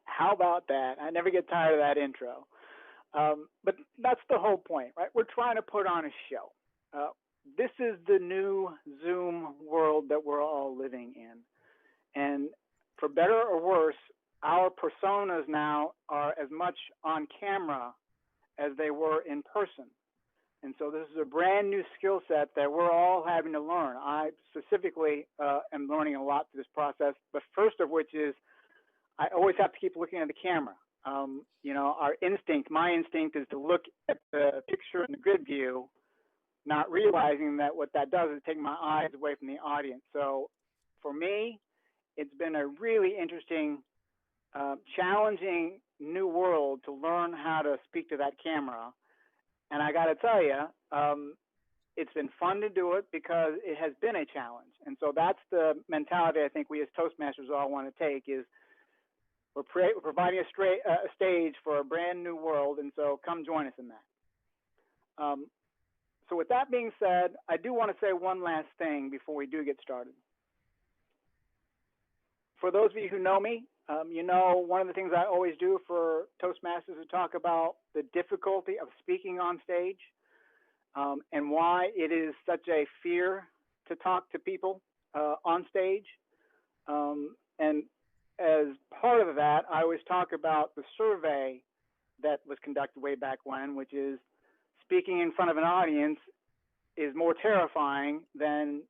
How about that? I never get tired of that intro. But that's the whole point, right? We're trying to put on a show. This is the new Zoom world that we're all living in. And for better or worse, our personas now are as much on camera as they were in person. And so this is a brand new skill set that we're all having to learn. I specifically am learning a lot through this process, but first of which is I always have to keep looking at the camera. You know, my instinct is to look at the picture in the grid view, not realizing that what that does is take my eyes away from the audience. So for me, it's been a really interesting, challenging new world to learn how to speak to that camera. And I got to tell you, it's been fun to do it because it has been a challenge. And so that's the mentality I think we as Toastmasters all want to take is we're providing a stage for a brand new world, and so come join us in that. So with that being said, I do want to say one last thing before we do get started. For those of you who know me, you know one of the things I always do for Toastmasters is talk about the difficulty of speaking on stage and why it is such a fear to talk to people on stage. And as part of that, I always talk about the survey that was conducted way back when, which is speaking in front of an audience is more terrifying than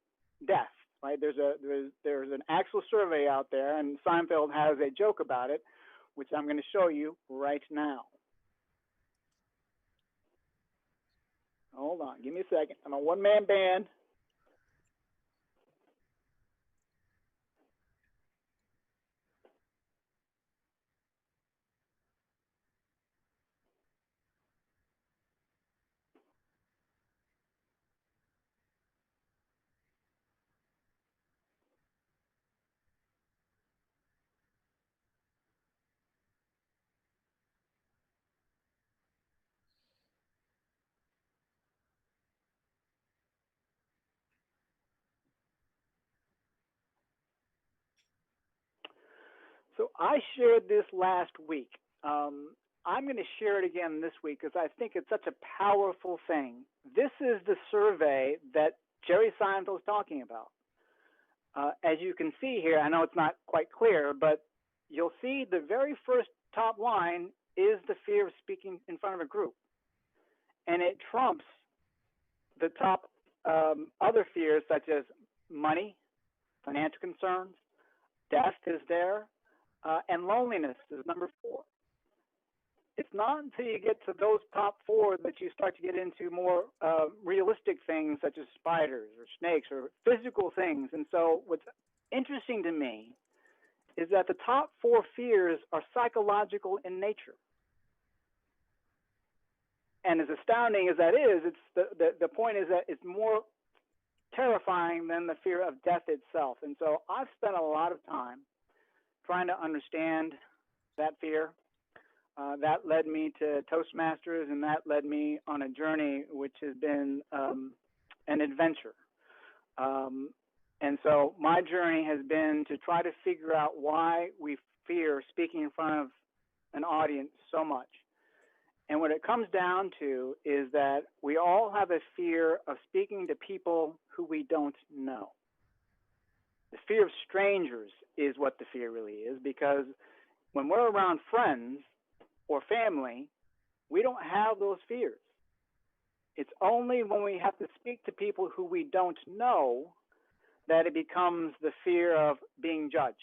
death, right? There's an actual survey out there, and Seinfeld has a joke about it, which I'm going to show you right now. Hold on, give me a second. I'm a one-man band. So I shared this last week. I'm going to share it again this week because I think it's such a powerful thing. This is the survey that Jerry Seinfeld is talking about. As you can see here, I know it's not quite clear, but you'll see the very first top line is the fear of speaking in front of a group. And it trumps the top other fears such as money, financial concerns, death is there, and loneliness is number 4. It's not until you get to those top 4 that you start to get into more realistic things such as spiders or snakes or physical things. And so what's interesting to me is that the top 4 fears are psychological in nature. And as astounding as that is, the point is that it's more terrifying than the fear of death itself. And so I've spent a lot of time trying to understand that fear. That led me to Toastmasters, and that led me on a journey which has been an adventure. And so my journey has been to try to figure out why we fear speaking in front of an audience so much. And what it comes down to is that we all have a fear of speaking to people who we don't know. The fear of strangers is what the fear really is, because when we're around friends or family, we don't have those fears. It's only when we have to speak to people who we don't know that it becomes the fear of being judged.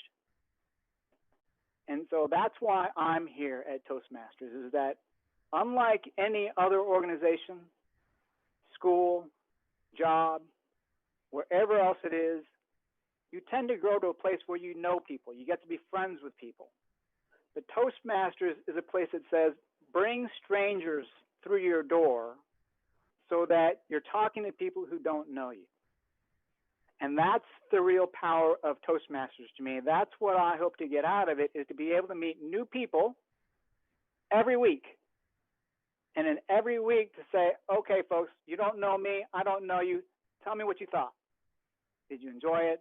And so that's why I'm here at Toastmasters, is that unlike any other organization, school, job, wherever else it is, you tend to grow to a place where you know people. You get to be friends with people. But Toastmasters is a place that says, bring strangers through your door so that you're talking to people who don't know you. And that's the real power of Toastmasters to me. That's what I hope to get out of it, is to be able to meet new people every week. And then every week to say, okay, folks, you don't know me, I don't know you. Tell me what you thought. Did you enjoy it?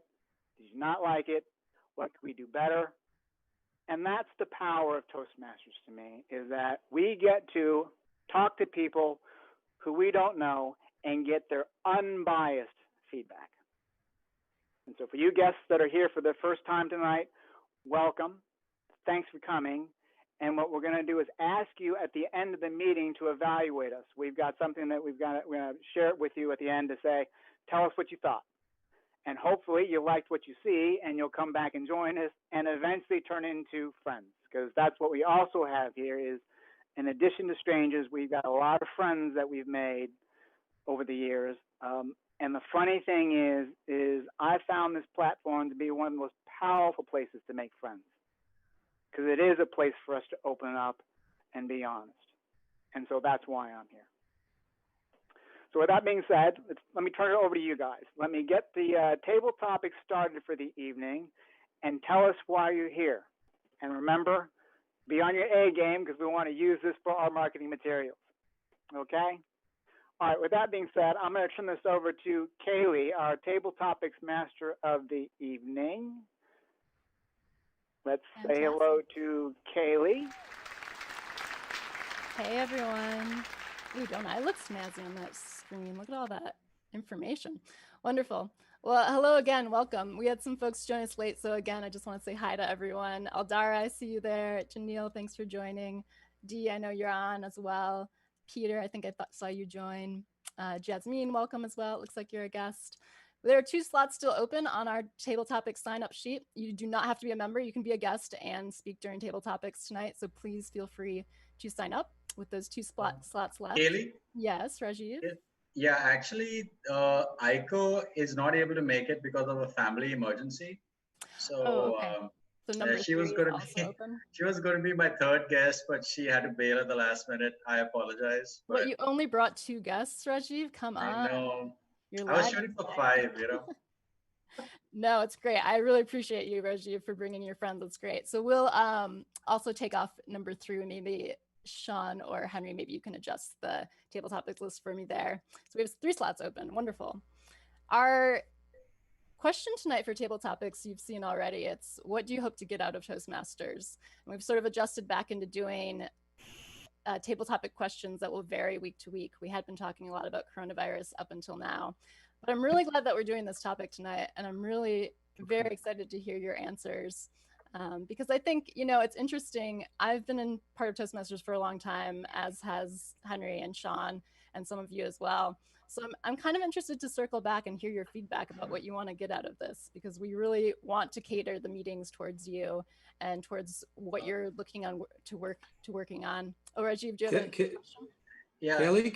Did you not like it? What could we do better? And that's the power of Toastmasters to me, is that we get to talk to people who we don't know and get their unbiased feedback. And so for you guests that are here for the first time tonight, welcome. Thanks for coming. And what we're going to do is ask you at the end of the meeting to evaluate us. We've got something that we're going to share it with you at the end to say, tell us what you thought. And hopefully you liked what you see and you'll come back and join us and eventually turn into friends, because that's what we also have here is, in addition to strangers, we've got a lot of friends that we've made over the years. And the funny thing is I found this platform to be one of the most powerful places to make friends, because it is a place for us to open up and be honest. And so that's why I'm here. So with that being said, let me turn it over to you guys. Let me get the table topic started for the evening and tell us why you're here. And remember, be on your A game, because we want to use this for our marketing materials. Okay? All right, with that being said, I'm going to turn this over to Kaylee, our table topics master of the evening. Let's say hello to Kaylee. Hey, everyone. Ooh, don't I look snazzy on that screen? Look at all that information. Wonderful. Well, hello again. Welcome. We had some folks join us late, so again, I just want to say hi to everyone. Aldara, I see you there. Janelle, thanks for joining. Dee, I know you're on as well. Peter, I think I saw you join. Jasmine, welcome as well. It looks like you're a guest. There are 2 slots still open on our table topics sign-up sheet. You do not have to be a member. You can be a guest and speak during table topics tonight, so please feel free to sign up with those 2 slots left. Kaylee? Yes, Rajiv? Yeah, actually, Aiko is not able to make it because of a family emergency. So, okay. So number she 3 was going is to be open? She was going to be my 3rd guest, but she had to bail at the last minute. I apologize. But What, you only brought 2 guests, Rajiv? Come on. I know. You're I was shooting for 5, you know. No, it's great. I really appreciate you, Rajiv, for bringing your friends. That's great. So we'll also take off number 3, maybe Sean or Henry, maybe you can adjust the table topics list for me there. So we have 3 slots open. Wonderful. Our question tonight for table topics you've seen already. It's, what do you hope to get out of Toastmasters? And we've sort of adjusted back into doing table topic questions that will vary week to week. We had been talking a lot about coronavirus up until now, but I'm really glad that we're doing this topic tonight, and I'm really very excited to hear your answers. Because I think, it's interesting. I've been in part of Toastmasters for a long time, as has Henry and Sean and some of you as well. So I'm kind of interested to circle back and hear your feedback about what you want to get out of this, because we really want to cater the meetings towards you and towards what you're looking on working on. Oh, Rajiv, do you have a question? Yeah. Kelly,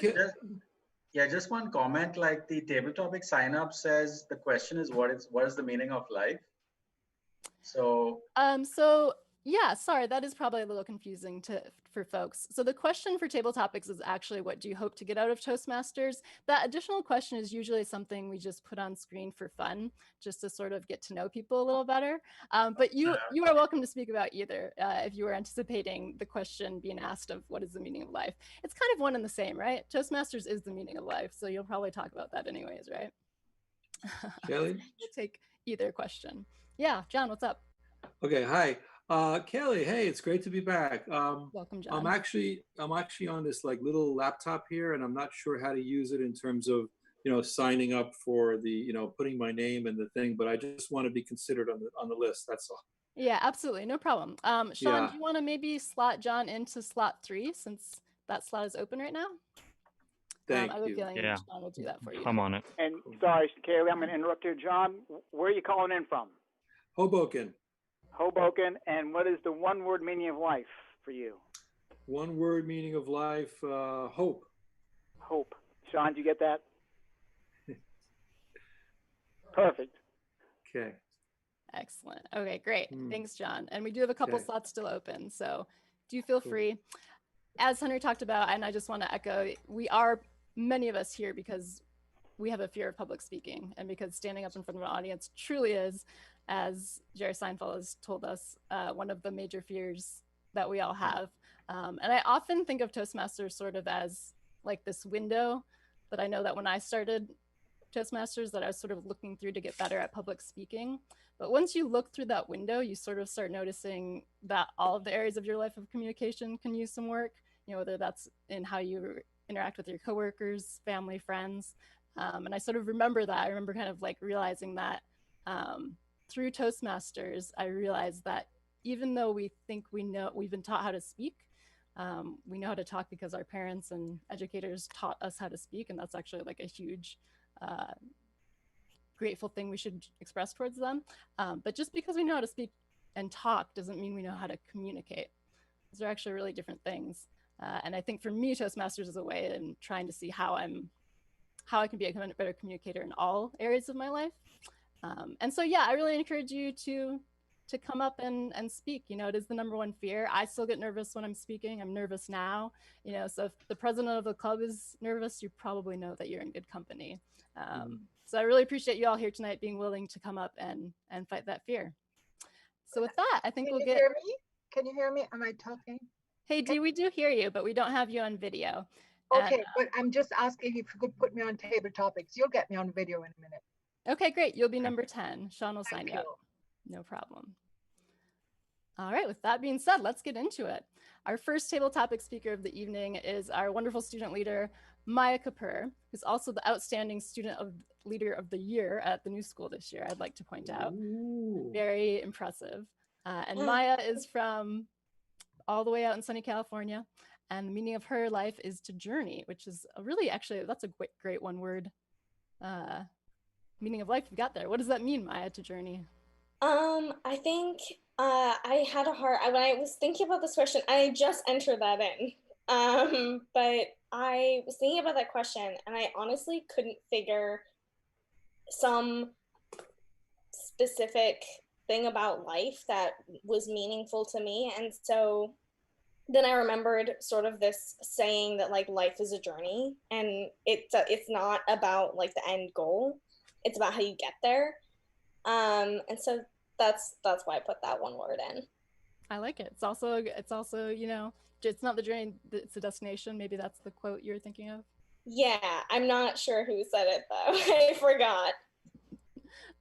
just one comment. Like, the table topic sign up says the question is what is the meaning of life? So yeah, sorry, that is probably a little confusing for folks. So the question for table topics is actually, what do you hope to get out of Toastmasters? That additional question is usually something we just put on screen for fun, just to sort of get to know people a little better. But you are welcome to speak about either if you were anticipating the question being asked of what is the meaning of life. It's kind of one and the same, right? Toastmasters is the meaning of life, so you'll probably talk about that anyways, right? Kelly? We'll take either question. Yeah, John, what's up? Okay, hi. Kelly, hey, it's great to be back. Welcome, John. I'm actually on this like little laptop here, and I'm not sure how to use it in terms of, signing up for the, putting my name in the thing, but I just want to be considered on the list. That's all. Yeah, absolutely. No problem. Sean, Yeah. do you want to maybe slot John into slot 3, since that slot is open right now? Thank I have a you. feeling Yeah. John will do that for you. I'm on it. And sorry, Kaylee, I'm going to interrupt you. John, where are you calling in from? Hoboken. Hoboken. And what is the one-word meaning of life for you? One word meaning of life, hope. Hope. Sean, did you get that? Perfect. Okay. Excellent. Okay, great. Thanks, John. And we do have a couple Okay. slots still open, so do feel free. As Henry talked about, and I just want to echo, we are, many of us here, because we have a fear of public speaking, and because standing up in front of an audience truly is, as Jerry Seinfeld has told us, one of the major fears that we all have. And I often think of Toastmasters sort of as like this window that I know that when I started Toastmasters that I was sort of looking through to get better at public speaking. But once you look through that window, you sort of start noticing that all of the areas of your life of communication can use some work, whether that's in how you interact with your coworkers, family, friends. And I sort of remember that. I remember kind of like realizing that through Toastmasters, I realized that even though we think we've been taught how to speak, we know how to talk because our parents and educators taught us how to speak. And that's actually like a huge grateful thing we should express towards them. But just because we know how to speak and talk doesn't mean we know how to communicate. Those are actually really different things. And I think for me, Toastmasters is a way in trying to see how I can be a better communicator in all areas of my life. And so, yeah, I really encourage you to come up and speak. It is the number one fear. I still get nervous when I'm speaking. I'm nervous now. So if the president of the club is nervous, you probably know that you're in good company. So I really appreciate you all here tonight being willing to come up and fight that fear. So with that, I think we'll get. Hear me? Can you hear me? Am I talking? Hey, Dee, we do hear you, but we don't have you on video. Okay, but I'm just asking if you could put me on table topics. You'll get me on video in a minute. Okay, great. You'll be number 10. Sean will sign Thank you up. you. No problem. All right, with that being said, let's get into it. Our first table topic speaker of the evening is our wonderful student leader, Maya Kapoor, who's also the outstanding student leader of the year at the new school this year, I'd like to point out. Ooh. Very impressive. And Maya is from all the way out in sunny California. And the meaning of her life is to journey, which is that's a great one word meaning of life you got there. What does that mean, Maya, to journey? I think I had when I was thinking about this question, I just entered that in. But I was thinking about that question and I honestly couldn't figure some specific thing about life that was meaningful to me. And so then I remembered sort of this saying that like life is a journey and it's not about like the end goal. It's about how you get there. And so that's why I put that one word in. I like it. It's also, it's not the journey, it's the destination. Maybe that's the quote you're thinking of. Yeah, I'm not sure who said it though. I forgot.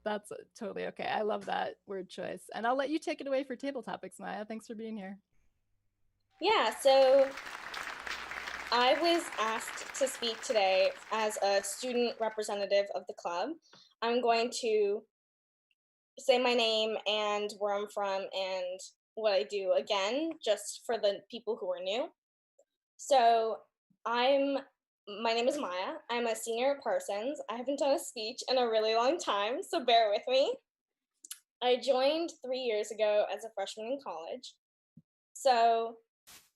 That's totally okay. I love that word choice. And I'll let you take it away for table topics, Maya. Thanks for being here. Yeah, so I was asked to speak today as a student representative of the club. I'm going to say my name and where I'm from and what I do again, just for the people who are new. So my name is Maya. I'm a senior at Parsons. I haven't done a speech in a really long time, so bear with me. I joined 3 years ago as a freshman in college. So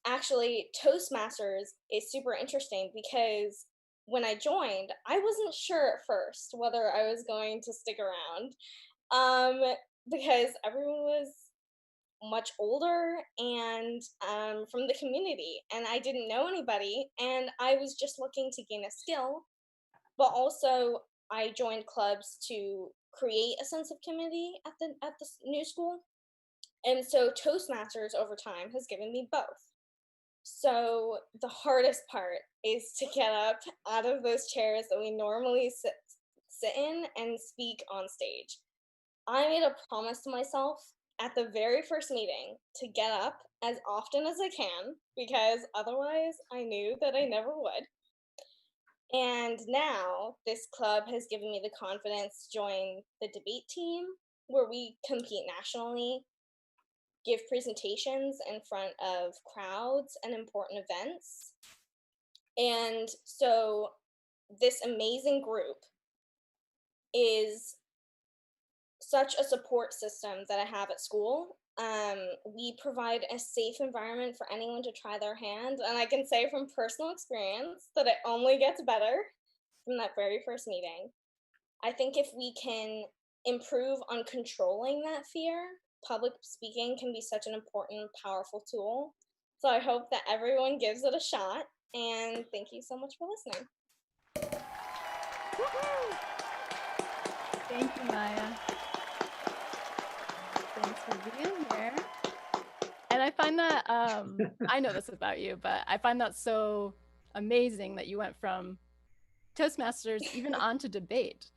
actually, Toastmasters is super interesting because when I joined, I wasn't sure at first whether I was going to stick around because everyone was much older and from the community, and I didn't know anybody, and I was just looking to gain a skill, but also I joined clubs to create a sense of community at the new school, and so Toastmasters over time has given me both. So the hardest part is to get up out of those chairs that we normally sit in and speak on stage. I made a promise to myself at the very first meeting to get up as often as I can because otherwise I knew that I never would. And now this club has given me the confidence to join the debate team where we compete nationally, give presentations in front of crowds and important events. And so this amazing group is such a support system that I have at school. We provide a safe environment for anyone to try their hand. And I can say from personal experience that it only gets better from that very first meeting. I think if we can improve on controlling that fear, public speaking can be such an important, powerful tool. So I hope that everyone gives it a shot. And thank you so much for listening. Woo-hoo! Thank you, Maya. Thanks for being here. And I find that, I know this about you, but I find that so amazing that you went from Toastmasters even onto debate,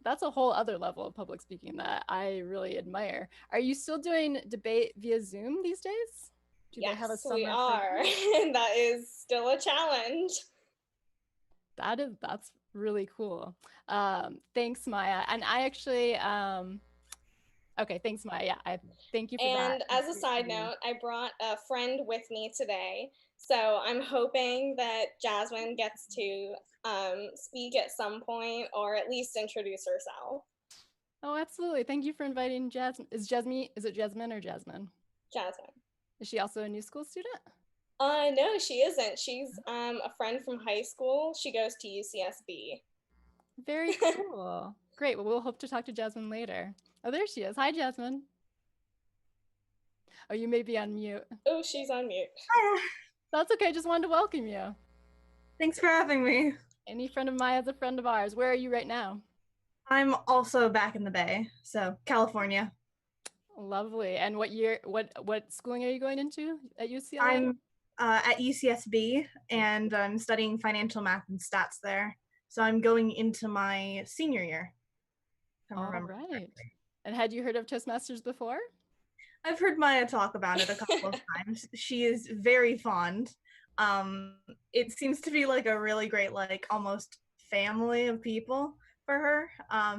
that's a whole other level of public speaking that I really admire. Are you still doing debate via Zoom these days? Do they have a Yes, we summer are. program? And that is still a challenge. That's really cool. Thanks, Maya. And I actually okay, thanks, Maya. Yeah, I thank you for that. And as a side note, I brought a friend with me today. So I'm hoping that Jasmine gets to speak at some point or at least introduce herself. Oh, absolutely. Thank you for inviting Jasmine. Is it Jasmine or Jasmine? Jasmine. Is she also a new school student? No, she isn't. She's a friend from high school. She goes to UCSB. Very cool. Great. Well, we'll hope to talk to Jasmine later. Oh, there she is. Hi, Jasmine. Oh, you may be on mute. Oh, she's on mute. Hiya. That's okay. Just wanted to welcome you. Thanks for having me. Any friend of Maya's a friend of ours. Where are you right now? I'm also back in the Bay, so California. Lovely. And what schooling are you going into at UCLA? I'm at UCSB, and I'm studying financial math and stats there. So I'm going into my senior year. All right. And had you heard of Toastmasters before? I've heard Maya talk about it a couple of times. She is very fond. It seems to be like a really great, like almost family of people for her.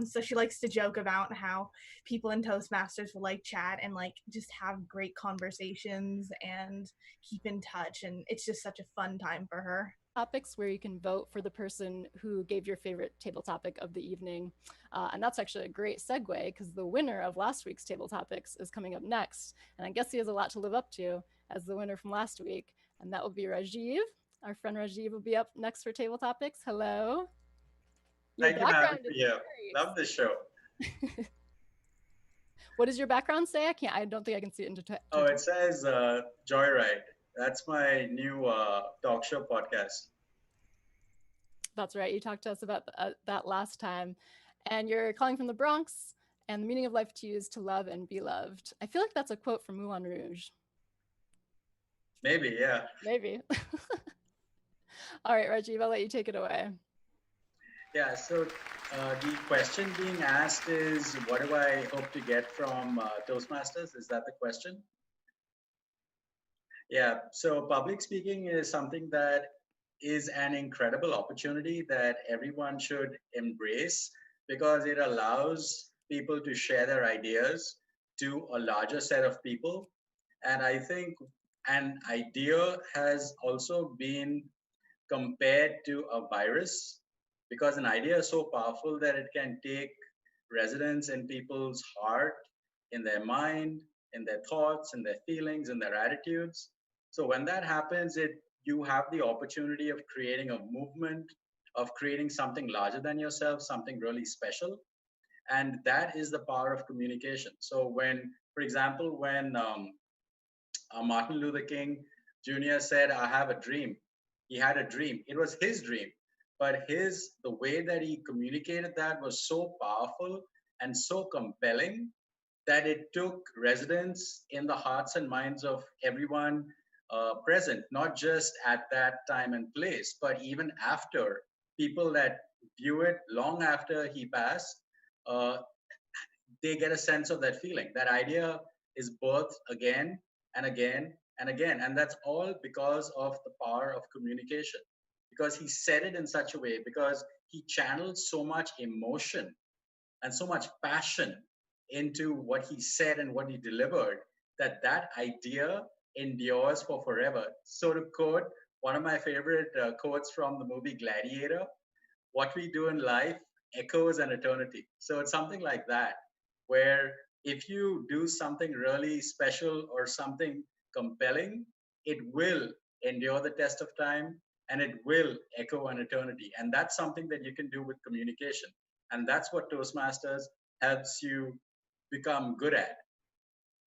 So she likes to joke about how people in Toastmasters will like chat and like just have great conversations and keep in touch. And it's just such a fun time for her. Topics where you can vote for the person who gave your favorite table topic of the evening. And that's actually a great segue because the winner of last week's table topics is coming up next. And I guess he has a lot to live up to as the winner from last week. And that will be Rajiv. Our friend Rajiv will be up next for table topics. Hello. Thank you, Matt. Yeah, love this show. What does your background say? I don't think I can see it into Oh, it says Joyride. That's my new talk show podcast. That's right. You talked to us about that last time. And you're calling from the Bronx, and the meaning of life to you is to love and be loved. I feel like that's a quote from Moulin Rouge. Maybe, yeah. Maybe. All right, Rajiv, I'll let you take it away. Yeah, so the question being asked is, what do I hope to get from Toastmasters? Is that the question? Yeah, so public speaking is something that is an incredible opportunity that everyone should embrace because it allows people to share their ideas to a larger set of people. And I think an idea has also been compared to a virus because an idea is so powerful that it can take residence in people's heart, in their mind, in their thoughts, in their feelings, in their attitudes. So when that happens, you have the opportunity of creating a movement, of creating something larger than yourself, something really special. And that is the power of communication. So when, for example, when Martin Luther King Jr. said, I have a dream, he had a dream. It was his dream, but the way that he communicated that was so powerful and so compelling that it took residence in the hearts and minds of everyone present, not just at that time and place, but even after. People that view it long after he passed, they get a sense of that feeling. That idea is birthed again and again and again. And that's all because of the power of communication. Because he said it in such a way, because he channeled so much emotion and so much passion into what he said and what he delivered, that idea endures for forever. So to quote one of my favorite quotes from the movie Gladiator, what we do in life echoes an eternity. So it's something like that, where if you do something really special or something compelling, it will endure the test of time and it will echo an eternity. And that's something that you can do with communication. And that's what Toastmasters helps you become good at.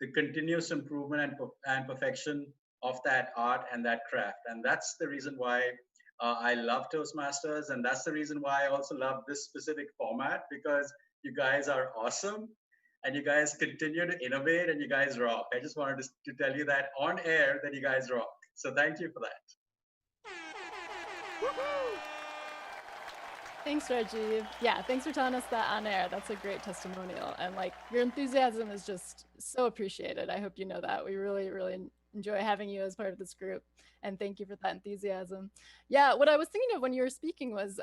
The continuous improvement and perfection of that art and that craft. And that's the reason why I love Toastmasters. And that's the reason why I also love this specific format, because you guys are awesome and you guys continue to innovate and you guys rock. I just wanted to tell you that on air that you guys rock. So thank you for that. Thanks, Rajiv. Yeah, thanks for telling us that on air. That's a great testimonial. And like your enthusiasm is just so appreciated. I hope you know that. We really, really enjoy having you as part of this group. And thank you for that enthusiasm. Yeah, what I was thinking of when you were speaking was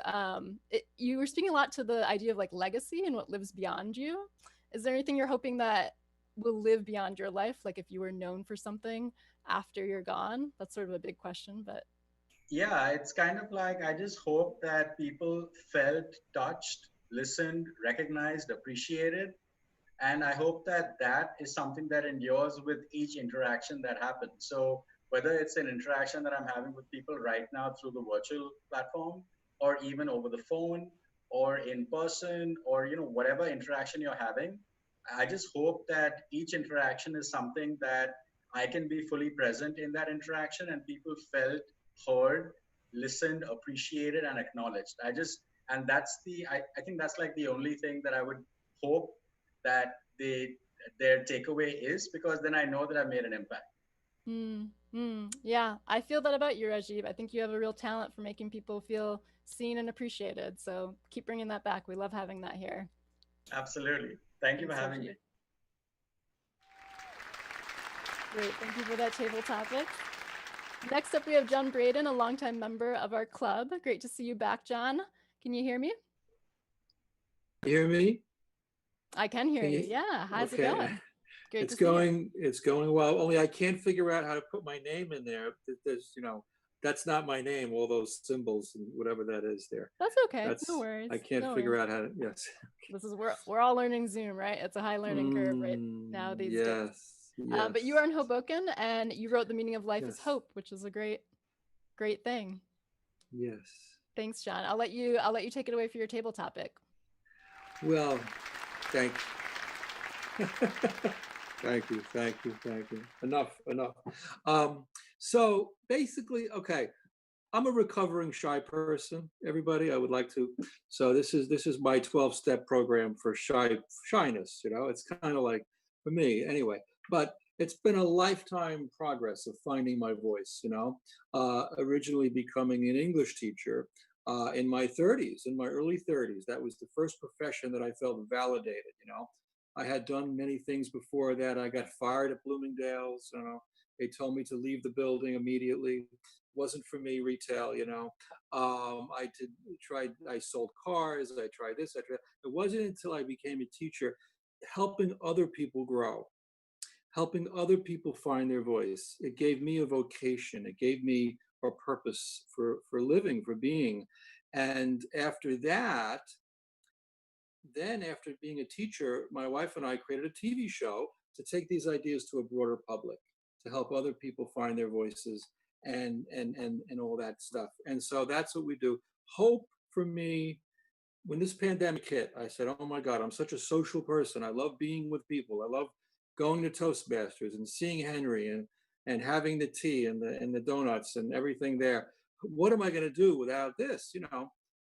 you were speaking a lot to the idea of like legacy and what lives beyond you. Is there anything you're hoping that will live beyond your life? Like if you were known for something after you're gone? That's sort of a big question, but Yeah, it's kind of like I just hope that people felt touched, listened, recognized, appreciated. And I hope that that is something that endures with each interaction that happens. So whether it's an interaction that I'm having with people right now through the virtual platform, or even over the phone, or in person, or whatever interaction you're having, I just hope that each interaction is something that I can be fully present in that interaction and people felt heard, listened, appreciated, and acknowledged. And that's I think that's like the only thing that I would hope that their takeaway is, because then I know that I made an impact. Yeah, I feel that about you, Rajiv. I think you have a real talent for making people feel seen and appreciated. So keep bringing that back. We love having that here. Absolutely. Thank you for Thanks, having Rajiv. me. Great. Thank you for that table topic. Next up, we have John Braden, a longtime member of our club. Great to see you back, John. Can you hear me? You hear me? I can hear Can you. you- Yeah. How's it Okay. going? Great It's to see you. going well. Only I can't figure out how to put my name in there. There's, that's not my name. All those symbols and whatever that is there. That's okay. That's No worries. I can't No figure worries. out how to. Yes. This is we're all learning Zoom, right? It's a high learning curve right now these days. Yes. But you are in Hoboken, and you wrote "The Meaning of Life is Yes. Hope," which is a great thing. Yes. Thanks, John. I'll let you take it away for your table topic. Well, thank thank you. Enough. So basically, okay, I'm a recovering shy person, everybody. I would like to. So this is my 12-step program for shyness, It's kind of like for me anyway. But it's been a lifetime progress of finding my voice, Originally becoming an English teacher in my 30s, in my early 30s. That was the first profession that I felt validated, I had done many things before that. I got fired at Bloomingdale's, They told me to leave the building immediately. Wasn't for me, retail, I sold cars, I tried this, I tried. It wasn't until I became a teacher, helping other people grow, helping other people find their voice. It gave me a vocation. It gave me a purpose for living, for being. And after that, then after being a teacher, my wife and I created a TV show to take these ideas to a broader public, to help other people find their voices and all that stuff. And so that's what we do. Hope for me, when this pandemic hit, I said, oh my God, I'm such a social person. I love being with people. I love going to Toastmasters and seeing Henry and having the tea and the donuts and everything there. What am I going to do without this?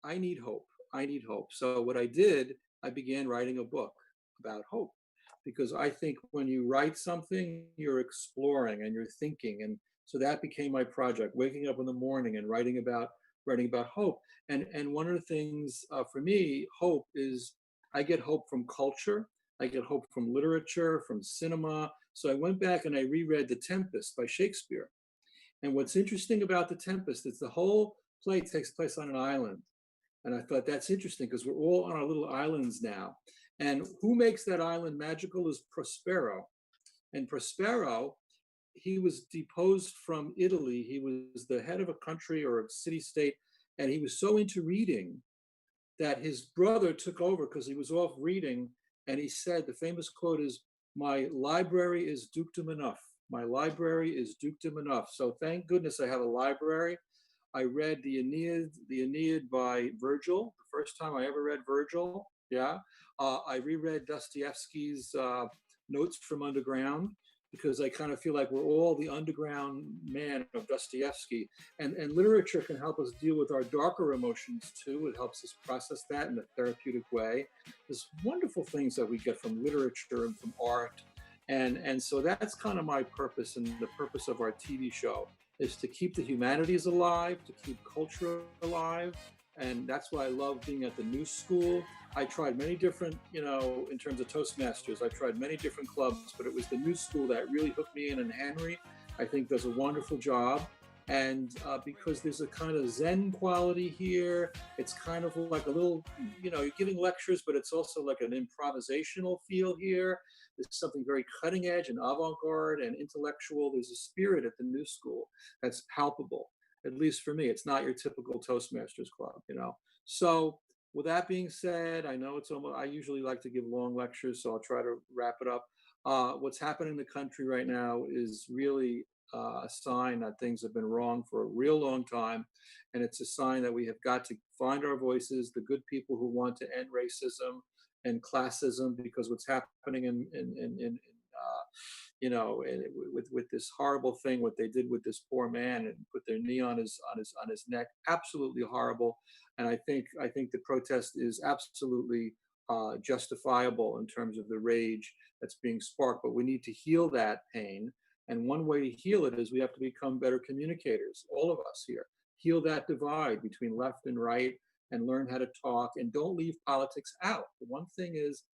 I need hope. So what I did, I began writing a book about hope, because I think when you write something, you're exploring and you're thinking. And so that became my project, waking up in the morning and writing about hope. And one of the things for me, hope is, I get hope from culture. I get hope from literature, from cinema. So I went back and I reread The Tempest by Shakespeare. And what's interesting about The Tempest is the whole play takes place on an island. And I thought that's interesting because we're all on our little islands now. And who makes that island magical is Prospero. And Prospero, he was deposed from Italy. He was the head of a country or a city-state. And he was so into reading that his brother took over because he was off reading. And he said, the famous quote is, "My library is dukedom enough. My library is dukedom enough." So thank goodness I have a library. I read the Aeneid by Virgil, the first time I ever read Virgil. Yeah. I reread Dostoevsky's Notes from Underground, because I kind of feel like we're all the underground man of Dostoevsky. And literature can help us deal with our darker emotions too. It helps us process that in a therapeutic way. There's wonderful things that we get from literature and from art. And so that's kind of my purpose, and the purpose of our TV show is to keep the humanities alive, to keep culture alive, And that's why I love being at the new school. I tried many different, in terms of Toastmasters, I tried many different clubs, but it was the new school that really hooked me in. And Henry, I think, does a wonderful job. And because there's a kind of Zen quality here, it's kind of like a little, you're giving lectures, but it's also like an improvisational feel here. There's something very cutting edge and avant-garde and intellectual. There's a spirit at the new school that's palpable, at least for me. It's not your typical Toastmasters club, So with that being said, I know I usually like to give long lectures, so I'll try to wrap it up. What's happening in the country right now is really a sign that things have been wrong for a real long time. And it's a sign that we have got to find our voices, the good people who want to end racism and classism, because what's happening with this horrible thing, what they did with this poor man and put their knee on his neck, absolutely horrible. And I think the protest is absolutely justifiable in terms of the rage that's being sparked. But we need to heal that pain. And one way to heal it is we have to become better communicators, all of us here. Heal that divide between left and right and learn how to talk, and don't leave politics out. The one thing is,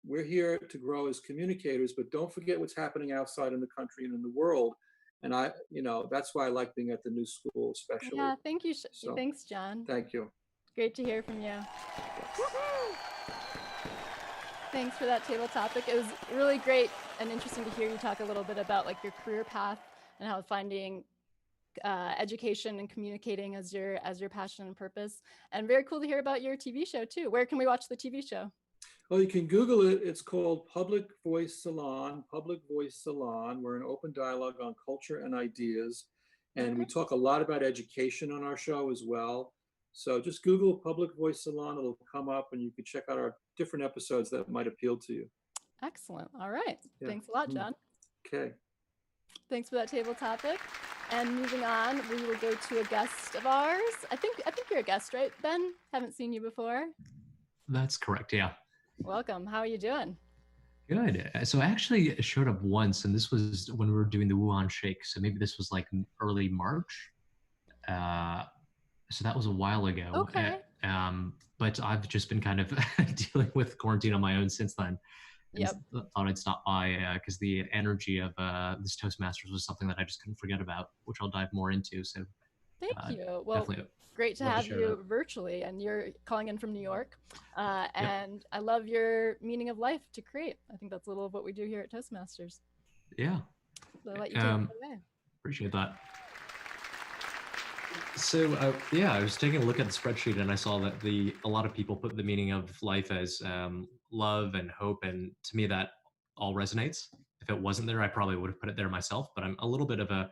we're here to grow as communicators, but don't forget what's happening outside in the country and in the world. And that's why I like being at the new school, especially. Yeah, thank you. Thanks, John. Thank you. Great to hear from you. Thanks for that table topic. It was really great and interesting to hear you talk a little bit about like your career path and how finding education and communicating as your passion and purpose. And very cool to hear about your TV show too. Where can we watch the TV show? Well, you can Google it. It's called Public Voice Salon. Public Voice Salon. We're an open dialogue on culture and ideas. And we talk a lot about education on our show as well. So just Google Public Voice Salon. It'll come up and you can check out our different episodes that might appeal to you. Excellent. All right. Yeah. Thanks a lot, John. Okay. Thanks for that table topic. And moving on, we will go to a guest of ours. I think you're a guest, right, Ben? Haven't seen you before. That's correct, yeah. Welcome. How are you doing? Good. So I actually showed up once, and this was when we were doing the Wuhan Shake. So maybe this was like early March. So that was a while ago. Okay. But I've just been kind of dealing with quarantine on my own since then. Yep. Thought I'd stop by because the energy of this Toastmasters was something that I just couldn't forget about, which I'll dive more into. So thank you. Well, great to have you virtually, and you're calling in from New York. And I love your meaning of life to create. I think that's a little of what we do here at Toastmasters. Yeah. So I'll let you take it away. Appreciate that. So I was taking a look at the spreadsheet and I saw that a lot of people put the meaning of life as love and hope, and to me that all resonates. If it wasn't there, I probably would have put it there myself, but I'm a little bit of a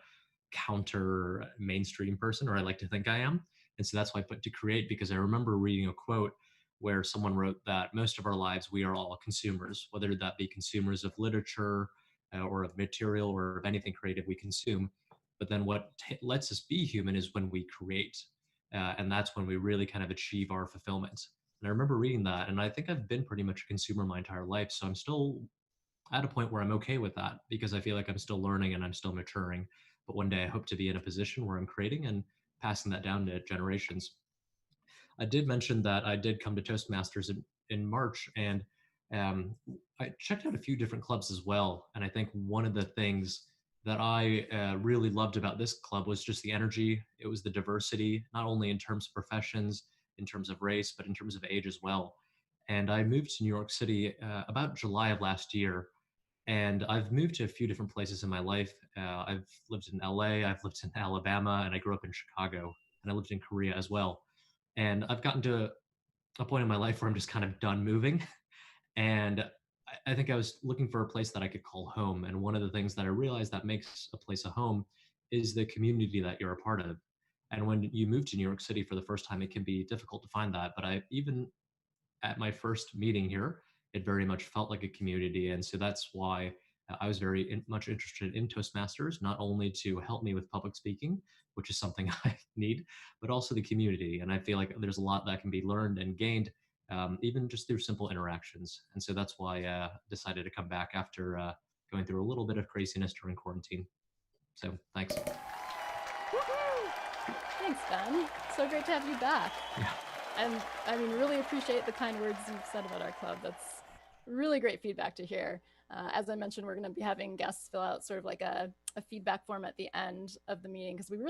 counter mainstream person, or I like to think I am. And so that's why I put to create, because I remember reading a quote where someone wrote that most of our lives we are all consumers, whether that be consumers of literature or of material or of anything creative we consume. But then what lets us be human is when we create. And that's when we really kind of achieve our fulfillment. And I remember reading that, and I think I've been pretty much a consumer my entire life. So I'm still at a point where I'm okay with that, because I feel like I'm still learning and I'm still maturing. But one day I hope to be in a position where I'm creating and passing that down to generations. I did mention that I did come to Toastmasters in March, and I checked out a few different clubs as well. And I think one of the things that I really loved about this club was just the energy. It was the diversity, not only in terms of professions, in terms of race, but in terms of age as well. And I moved to New York City about July of last year. And I've moved to a few different places in my life. I've lived in LA, I've lived in Alabama, and I grew up in Chicago, and I lived in Korea as well. And I've gotten to a point in my life where I'm just kind of done moving. And I think I was looking for a place that I could call home. And one of the things that I realized that makes a place a home is the community that you're a part of. And when you move to New York City for the first time, it can be difficult to find that. But even at my first meeting here, it very much felt like a community. And so that's why I was very much interested in Toastmasters, not only to help me with public speaking, which is something I need, but also the community. And I feel like there's a lot that can be learned and gained, even just through simple interactions. And so that's why I decided to come back after going through a little bit of craziness during quarantine. So thanks. Thanks, Ben. So great to have you back. Yeah. And I mean, really appreciate the kind words you've said about our club. That's really great feedback to hear. As I mentioned, we're going to be having guests fill out sort of like a feedback form at the end of the meeting because I'd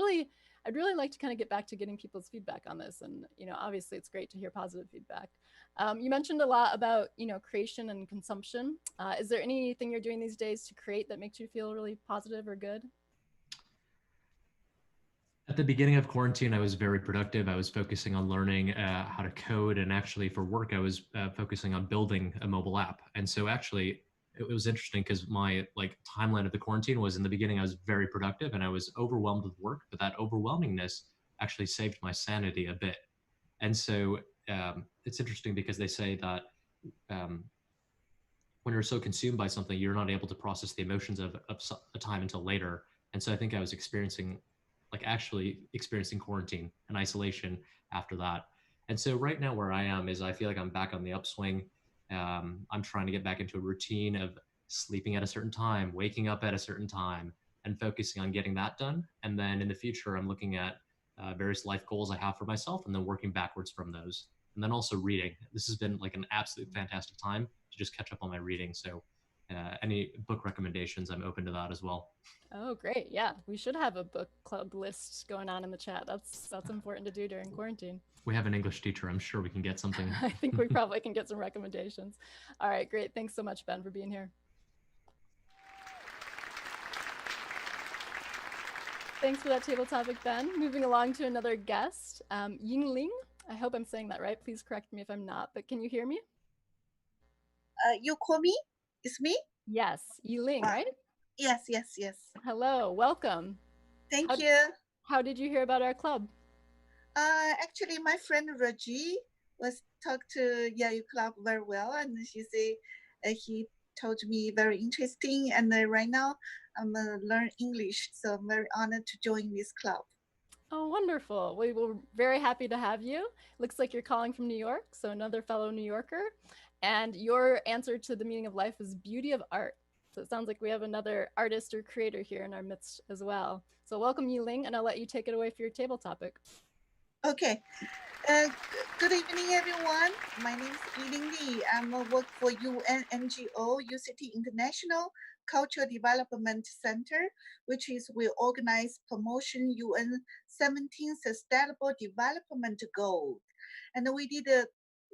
really like to kind of get back to getting people's feedback on this. And, you know, obviously it's great to hear positive feedback. You mentioned a lot about, you know, creation and consumption. Is there anything you're doing these days to create that makes you feel really positive or good? At the beginning of quarantine, I was very productive. I was focusing on learning how to code, and actually for work, I was focusing on building a mobile app. And so actually, it was interesting because my like timeline of the quarantine was in the beginning, I was very productive and I was overwhelmed with work, but that overwhelmingness actually saved my sanity a bit. And so it's interesting because they say that um, when you're so consumed by something, you're not able to process the emotions of a time until later. And so I think I was actually experiencing quarantine and isolation after that. And so right now where I am is I feel like I'm back on the upswing. I'm trying to get back into a routine of sleeping at a certain time, waking up at a certain time, and focusing on getting that done. And then in the future, I'm looking at various life goals I have for myself and then working backwards from those. And then also reading. This has been like an absolute fantastic time to just catch up on my reading. So any book recommendations, I'm open to that as well. Oh, great. Yeah, we should have a book club list going on in the chat. That's important to do during quarantine. We have an English teacher. I'm sure we can get something. I think we probably can get some recommendations. All right, great. Thanks so much, Ben, for being here. Thanks for that table topic, Ben. Moving along to another guest, Yingling. I hope I'm saying that right. Please correct me if I'm not, but can you hear me? You call me? It's me? Yes, Yingling, right? Yes, yes, yes. Hello, welcome. Thank you. How did you hear about our club? Actually, my friend Raji was talked to Yayu Club very well, and she say he told me very interesting. And right now I'm learn English, so I'm very honored to join this club. Oh, wonderful. We were very happy to have you. Looks like you're calling from New York, so another fellow New Yorker. And your answer to the meaning of life is beauty of art. So it sounds like we have another artist or creator here in our midst as well. So welcome, Yiling, and I'll let you take it away for your table topic. Okay. Good evening, everyone. My name is Yiling Li. I'm a work for UN NGO, UCT International Cultural Development Center, which is we organize promotion UN 17 Sustainable Development Goals. And we did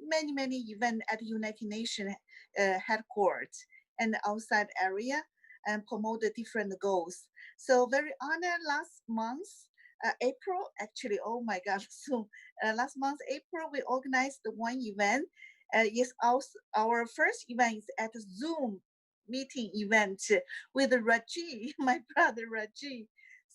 many events at United Nations headquarters and outside area and promote the different goals. So very honored last month, April, actually, oh my God, so last month, April, we organized one event. Yes, our first event is at Zoom meeting event with Raji, my brother Raji.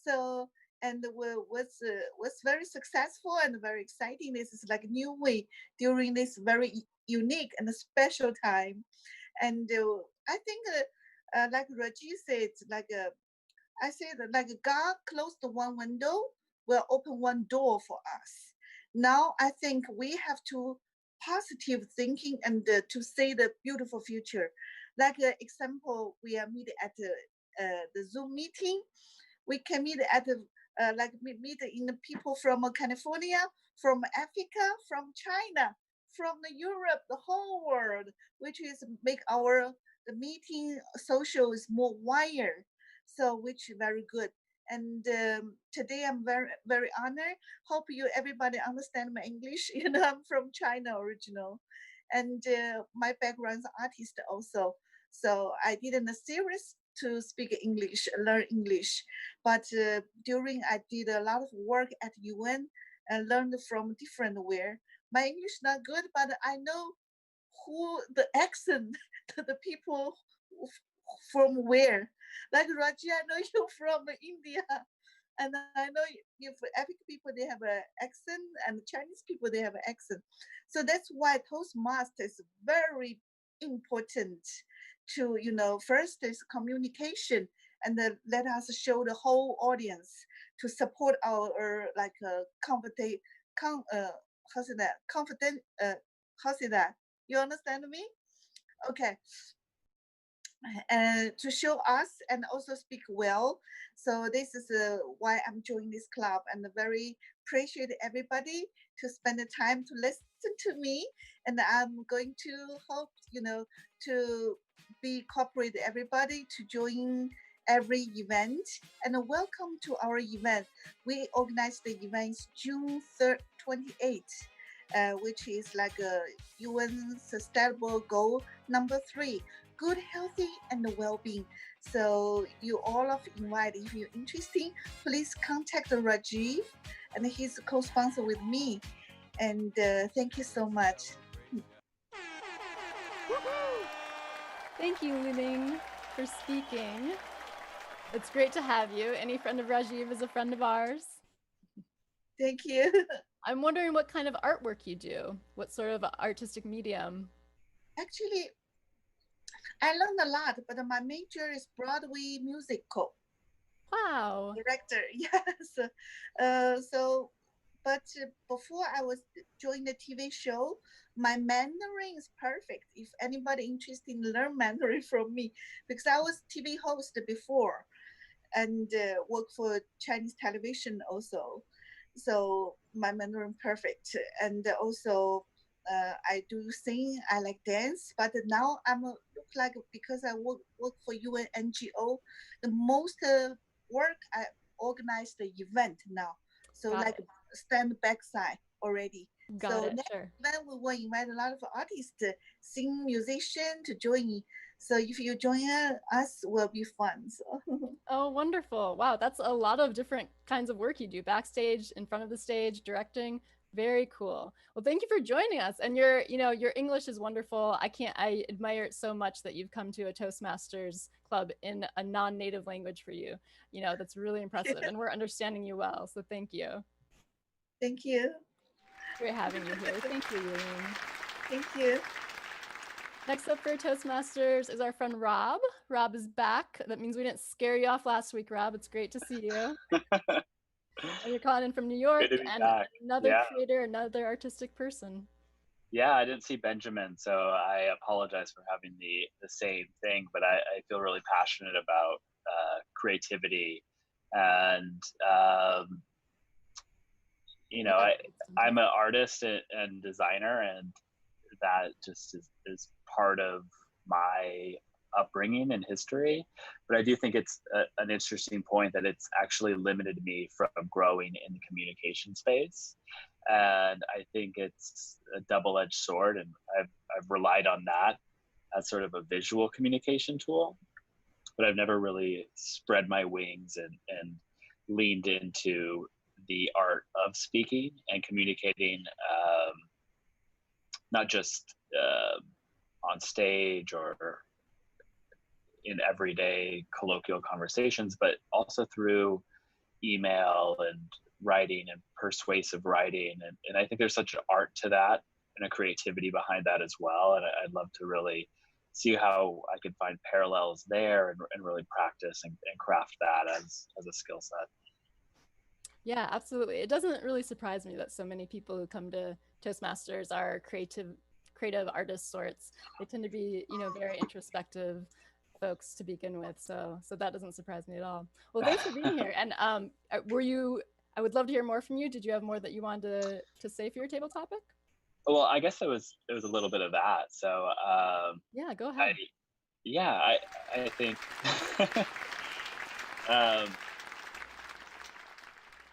So, and was very successful and very exciting. This is like a new way during this very unique and special time. And I think, like Raji said, like I say that like God closed one window, will open one door for us. Now I think we have to positive thinking and to say the beautiful future. Like example, we are meeting at the Zoom meeting. We can meet at the like meet in the people from California, from Africa, from China, from Europe, the whole world, which is make our the meeting social is more wider. So which is very good. And today I'm very honored. Hope you everybody understand my English. You know, I'm from China original, and my background is artist also. So I didn't serious to speak English, learn English, but during I did a lot of work at UN and learned from different where. My English not good, but I know who the accent, the people from where. Like Raji, I know you from India, and I know you for African people they have an accent, and Chinese people they have an accent. So that's why Toastmaster is very important to first is communication, and then let us show the whole audience to support our like confident how's it that confident how's it that you understand me? Okay. to show us and also speak well. So this is why I'm joining this club, and very appreciate everybody to spend the time to listen to me. And I'm going to hope, to be cooperate everybody to join every event, and welcome to our event. We organize the events June 3rd, 28th, which is like a UN Sustainable Goal number 3, good, healthy, and well-being. So you all are invited. If you're interested, please contact Rajiv, and he's a co-sponsor with me. And thank you so much. Thank you, Lining, for speaking. It's great to have you. Any friend of Rajiv is a friend of ours. Thank you. I'm wondering what kind of artwork you do. What sort of artistic medium? Actually, I learned a lot, but my major is Broadway musical. Wow. Director, yes. But before I was joining the TV show, my Mandarin is perfect. If anybody interested in learn Mandarin from me, because I was TV host before, and worked for Chinese television also. So my Mandarin perfect, and also I do sing. I like dance, but now I'm look like, because I work for UN NGO, the most work I organize the event now. So Got like it. stand backside already. Got So it, next sure. event we will invite a lot of artists, sing, musician to join. So if you join us, will be fun. So. Oh, wonderful. Wow, that's a lot of different kinds of work you do, backstage, in front of the stage, directing. Very cool. Well, thank you for joining us. And your English is wonderful. I admire it so much that you've come to a Toastmasters club in a non-native language for you. That's really impressive. And we're understanding you well. So thank you. Thank you. Great having you here. Thank you, Yulene. Thank you. Next up for Toastmasters is our friend Rob. Rob is back. That means we didn't scare you off last week, Rob. It's great to see you. And you're calling in from New York, Good to be and back. another Yeah. creator, another artistic person. Yeah, I didn't see Benjamin, so I apologize for having the same thing, but I feel really passionate about creativity, and I'm an artist and designer, and that just is part of my upbringing and history. But I do think it's an interesting point that it's actually limited me from growing in the communication space. And I think it's a double-edged sword, and I've relied on that as sort of a visual communication tool, but I've never really spread my wings and leaned into the art of speaking and communicating, not just on stage or in everyday colloquial conversations, but also through email and writing and persuasive writing. And I think there's such an art to that and a creativity behind that as well. And I'd love to really see how I could find parallels there and really practice and craft that as a skill set. Yeah, absolutely. It doesn't really surprise me that so many people who come to Toastmasters are creative artist sorts. They tend to be, very introspective folks to begin with. So that doesn't surprise me at all. Well, thanks for being here. And I would love to hear more from you. Did you have more that you wanted to say for your table topic? Well, I guess it was a little bit of that. So yeah, go ahead. I think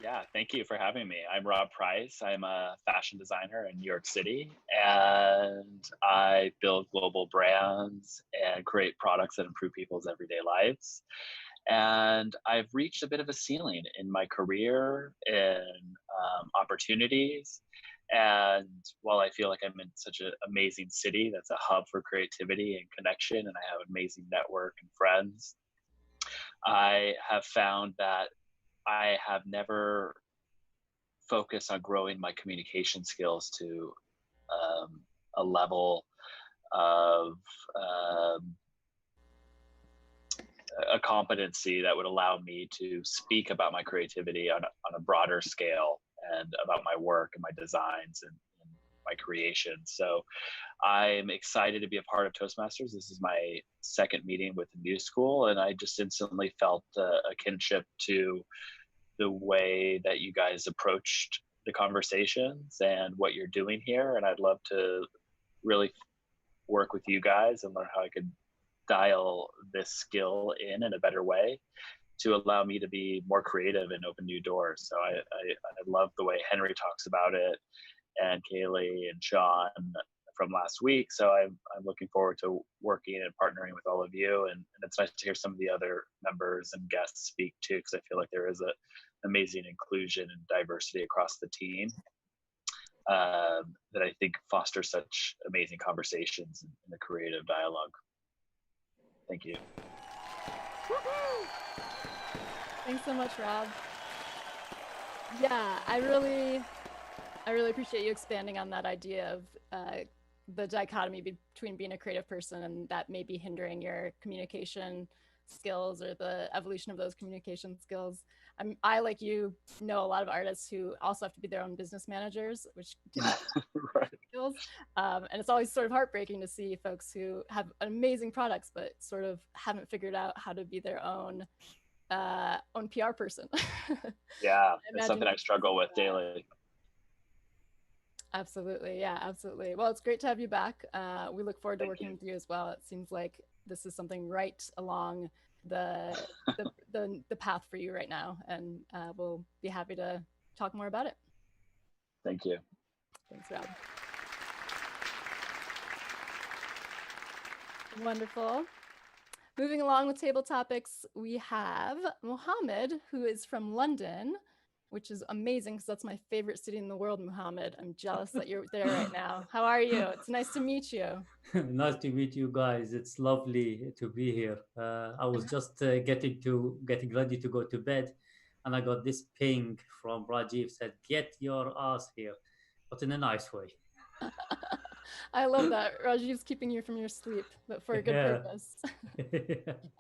yeah, thank you for having me. I'm Rob Price. I'm a fashion designer in New York City, and I build global brands and create products that improve people's everyday lives. And I've reached a bit of a ceiling in my career and opportunities. And while I feel like I'm in such an amazing city that's a hub for creativity and connection, and I have an amazing network and friends, I have found that I have never focused on growing my communication skills to a level of a competency that would allow me to speak about my creativity on a broader scale and about my work and my designs and my creation. So I'm excited to be a part of Toastmasters. This is my second meeting with the New School, and I just instantly felt a kinship to the way that you guys approached the conversations and what you're doing here. And I'd love to really work with you guys and learn how I could dial this skill in a better way to allow me to be more creative and open new doors. So I love the way Henry talks about it, and Kaylee and Sean from last week. So I'm looking forward to working and partnering with all of you. And it's nice to hear some of the other members and guests speak too, because I feel like there is an amazing inclusion and diversity across the team that I think fosters such amazing conversations in the creative dialogue. Thank you. Thanks so much, Rob. Yeah, I really appreciate you expanding on that idea of the dichotomy between being a creative person and that may be hindering your communication skills or the evolution of those communication skills. I, like you, know a lot of artists who also have to be their own business managers, which right. skills. And it's always sort of heartbreaking to see folks who have amazing products, but sort of haven't figured out how to be their own PR person. Yeah, it's something I struggle with daily. Absolutely. Yeah, absolutely. Well, it's great to have you back. We look forward to working with you as well. It seems like this is something right along the path for you right now, and we'll be happy to talk more about it. Thank you. Thanks, Rob. Wonderful. Moving along with table topics, we have Mohammed, who is from London, which is amazing because that's my favorite city in the world, Mohammed. I'm jealous that you're there right now. How are you? It's nice to meet you. Nice to meet you guys. It's lovely to be here. I was just getting ready to go to bed, and I got this ping from Rajiv said, "Get your ass here," but in a nice way. I love that. Rajiv's keeping you from your sleep, but for a good purpose.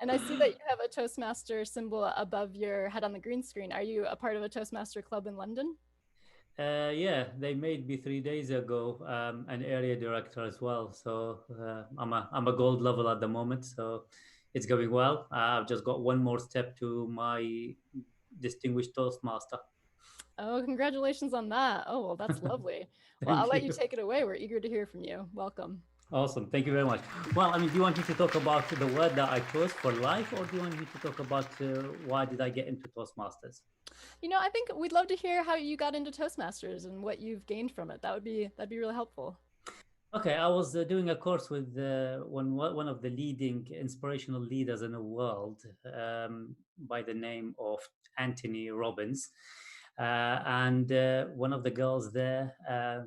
And I see that you have a Toastmaster symbol above your head on the green screen. Are you a part of a Toastmaster club in London? Yeah, they made me 3 days ago an area director as well. So I'm a gold level at the moment. So it's going well. I've just got one more step to my distinguished Toastmaster. Oh, congratulations on that. Oh, well, that's lovely. Well, I'll let you take it away. We're eager to hear from you. Welcome. Awesome. Thank you very much. Well, I mean, do you want me to talk about the word that I chose for life, or do you want me to talk about why did I get into Toastmasters? You know, I think we'd love to hear how you got into Toastmasters and what you've gained from it. That'd be really helpful. Okay, I was doing a course with one of the leading inspirational leaders in the world by the name of Anthony Robbins. And one of the girls there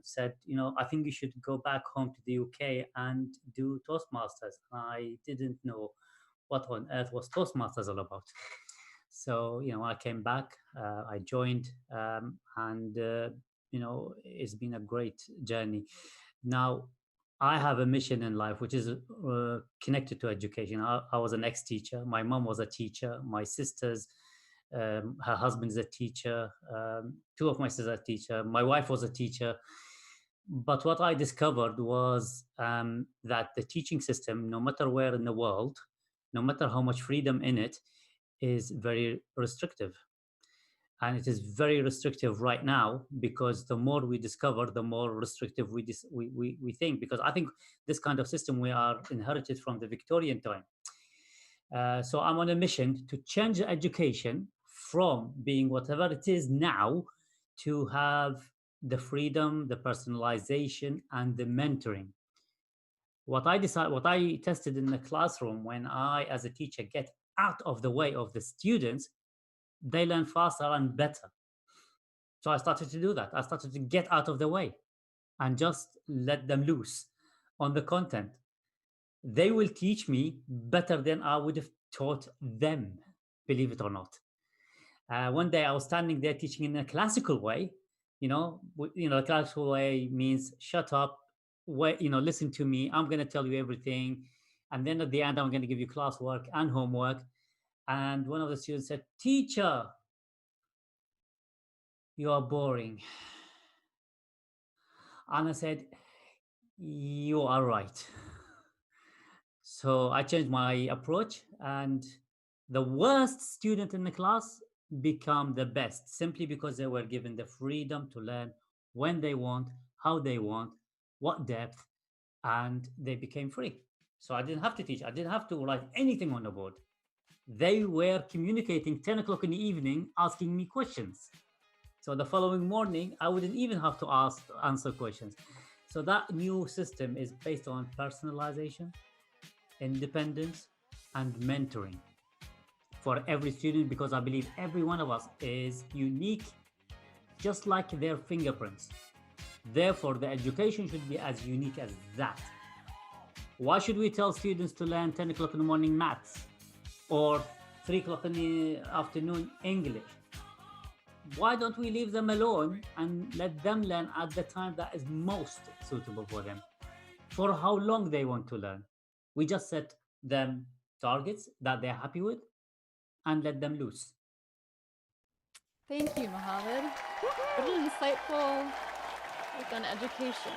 said, you know, I think you should go back home to the UK and do Toastmasters. I didn't know what on earth was Toastmasters all about. So, you know, I came back, I joined, and, you know, it's been a great journey. Now, I have a mission in life, which is connected to education. I was an ex-teacher. My mom was a teacher. My sisters, her husband is a teacher. Two of my sisters are a teacher. My wife was a teacher. But what I discovered was that the teaching system, no matter where in the world, no matter how much freedom in it, is very restrictive. And it is very restrictive right now because the more we discover, the more restrictive we think. Because I think this kind of system we are inherited from the Victorian time. So I'm on a mission to change education from being whatever it is now to have the freedom, the personalization, and the mentoring. What I tested in the classroom when I, as a teacher, get out of the way of the students, they learn faster and better. So I started to do that. I started to get out of the way and just let them loose on the content. They will teach me better than I would have taught them, believe it or not. One day I was standing there teaching in a classical way. The classical way means shut up, listen to me. I'm going to tell you everything. And then at the end, I'm going to give you classwork and homework. And one of the students said, "Teacher, you are boring. And I said, you are right. So I changed my approach, and the worst student in the class become the best simply because they were given the freedom to learn when they want, how they want, what depth, and they became free. So I didn't have to teach, I didn't have to write anything on the board. They were communicating 10 o'clock in the evening, asking me questions. So the following morning, I wouldn't even have to answer questions. So that new system is based on personalization, independence, and mentoring for every student, because I believe every one of us is unique, just like their fingerprints. Therefore, the education should be as unique as that. Why should we tell students to learn 10 o'clock in the morning maths or 3 o'clock in the afternoon English? Why don't we leave them alone and let them learn at the time that is most suitable for them, for how long they want to learn? We just set them targets that they're happy with and let them loose. Thank you, Mohammed. What an insightful look on education.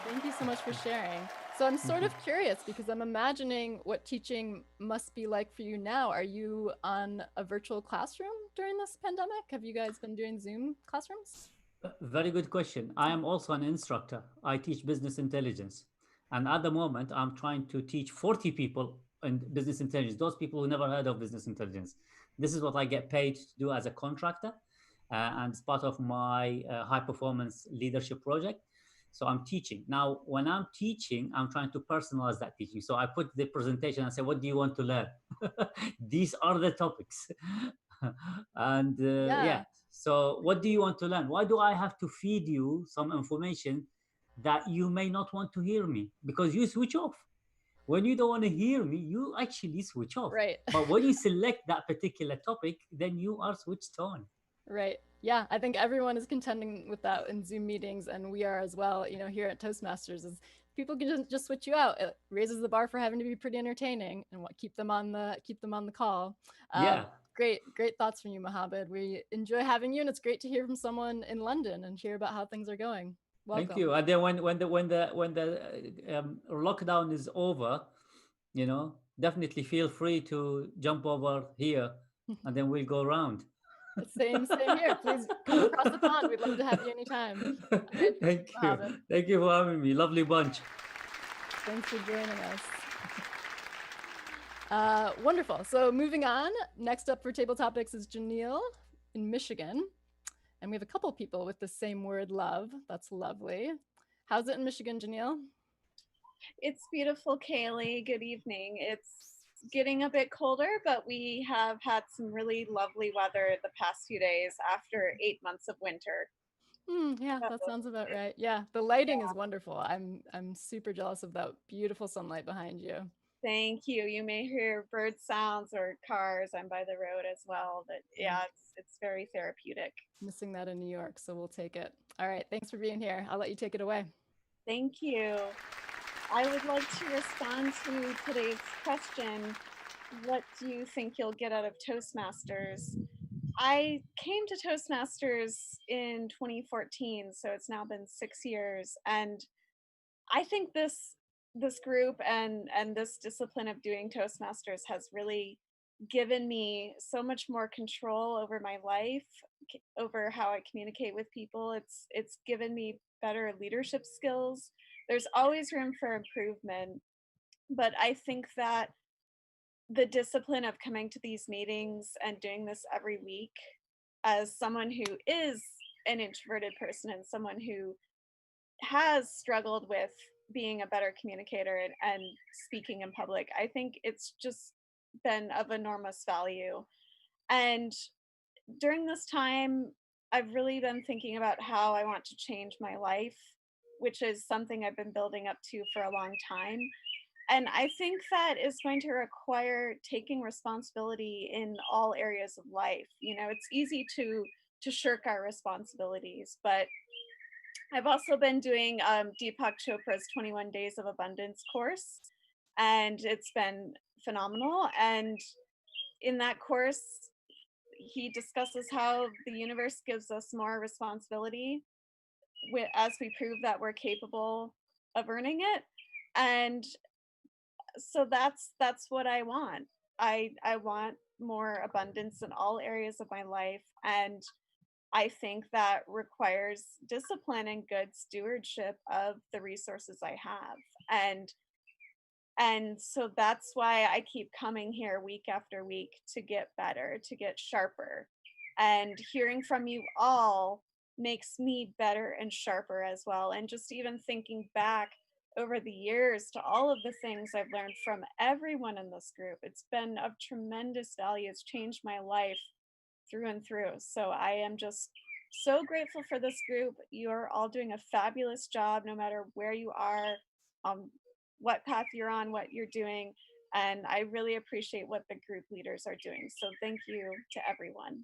Thank you so much for sharing. So I'm sort of curious because I'm imagining what teaching must be like for you now. Are you on a virtual classroom during this pandemic? Have you guys been doing Zoom classrooms? Very good question. I am also an instructor. I teach business intelligence. And at the moment, I'm trying to teach 40 people in business intelligence, those people who never heard of business intelligence. This is what I get paid to do as a contractor. And it's part of my high performance leadership project. So I'm teaching. Now, when I'm teaching, I'm trying to personalize that teaching. So I put the presentation and say, what do you want to learn? These are the topics. And yeah. So what do you want to learn? Why do I have to feed you some information that you may not want to hear me? Because you switch off. When you don't want to hear me, you actually switch off. Right. But when you select that particular topic, then you are switched on. Right. Yeah, I think everyone is contending with that in Zoom meetings, and we are as well. You know, here at Toastmasters, is people can just switch you out. It raises the bar for having to be pretty entertaining and keep them on the call. Yeah. Great thoughts from you, Mohammed. We enjoy having you, and it's great to hear from someone in London and hear about how things are going. Welcome. Thank you. And then when the lockdown is over, you know, definitely feel free to jump over here, and then we'll go around. Same here. Please come across the pond. We'd love to have you anytime. Right, Thank you. Mohammed. Thank you for having me. Lovely bunch. Thanks for joining us. Wonderful. So moving on, next up for Table Topics is Janelle in Michigan. And we have a couple people with the same word, love. That's lovely. How's it in Michigan, Janelle? It's beautiful, Kaylee. Good evening. It's getting a bit colder, but we have had some really lovely weather the past few days after 8 months of winter. Yeah, that sounds about right. Yeah, the lighting is wonderful. I'm super jealous of that beautiful sunlight behind you. Thank you. You may hear bird sounds or cars. I'm by the road as well, but yeah, it's very therapeutic. Missing that in New York, so we'll take it. All right, thanks for being here. I'll let you take it away. Thank you. I would like to respond to today's question. What do you think you'll get out of Toastmasters? I came to Toastmasters in 2014, so it's now been 6 years. And I think this group and this discipline of doing Toastmasters has really given me so much more control over my life, over how I communicate with people. It's given me better leadership skills. There's always room for improvement, but I think that the discipline of coming to these meetings and doing this every week, as someone who is an introverted person and someone who has struggled with being a better communicator and speaking in public, I think it's just been of enormous value. And during this time, I've really been thinking about how I want to change my life, which is something I've been building up to for a long time. And I think that is going to require taking responsibility in all areas of life. You know, it's easy to shirk our responsibilities, but I've also been doing Deepak Chopra's 21 Days of Abundance course, and it's been phenomenal. And in that course, he discusses how the universe gives us more responsibility as we prove that we're capable of earning it. And so that's what I want. I want more abundance in all areas of my life, and I think that requires discipline and good stewardship of the resources I have. And so that's why I keep coming here week after week to get better, to get sharper. And hearing from you all makes me better and sharper as well. And just even thinking back over the years to all of the things I've learned from everyone in this group, it's been of tremendous value. It's changed my life through and through. So I am just so grateful for this group. You're all doing a fabulous job, no matter where you are, what path you're on, what you're doing. And I really appreciate what the group leaders are doing. So thank you to everyone.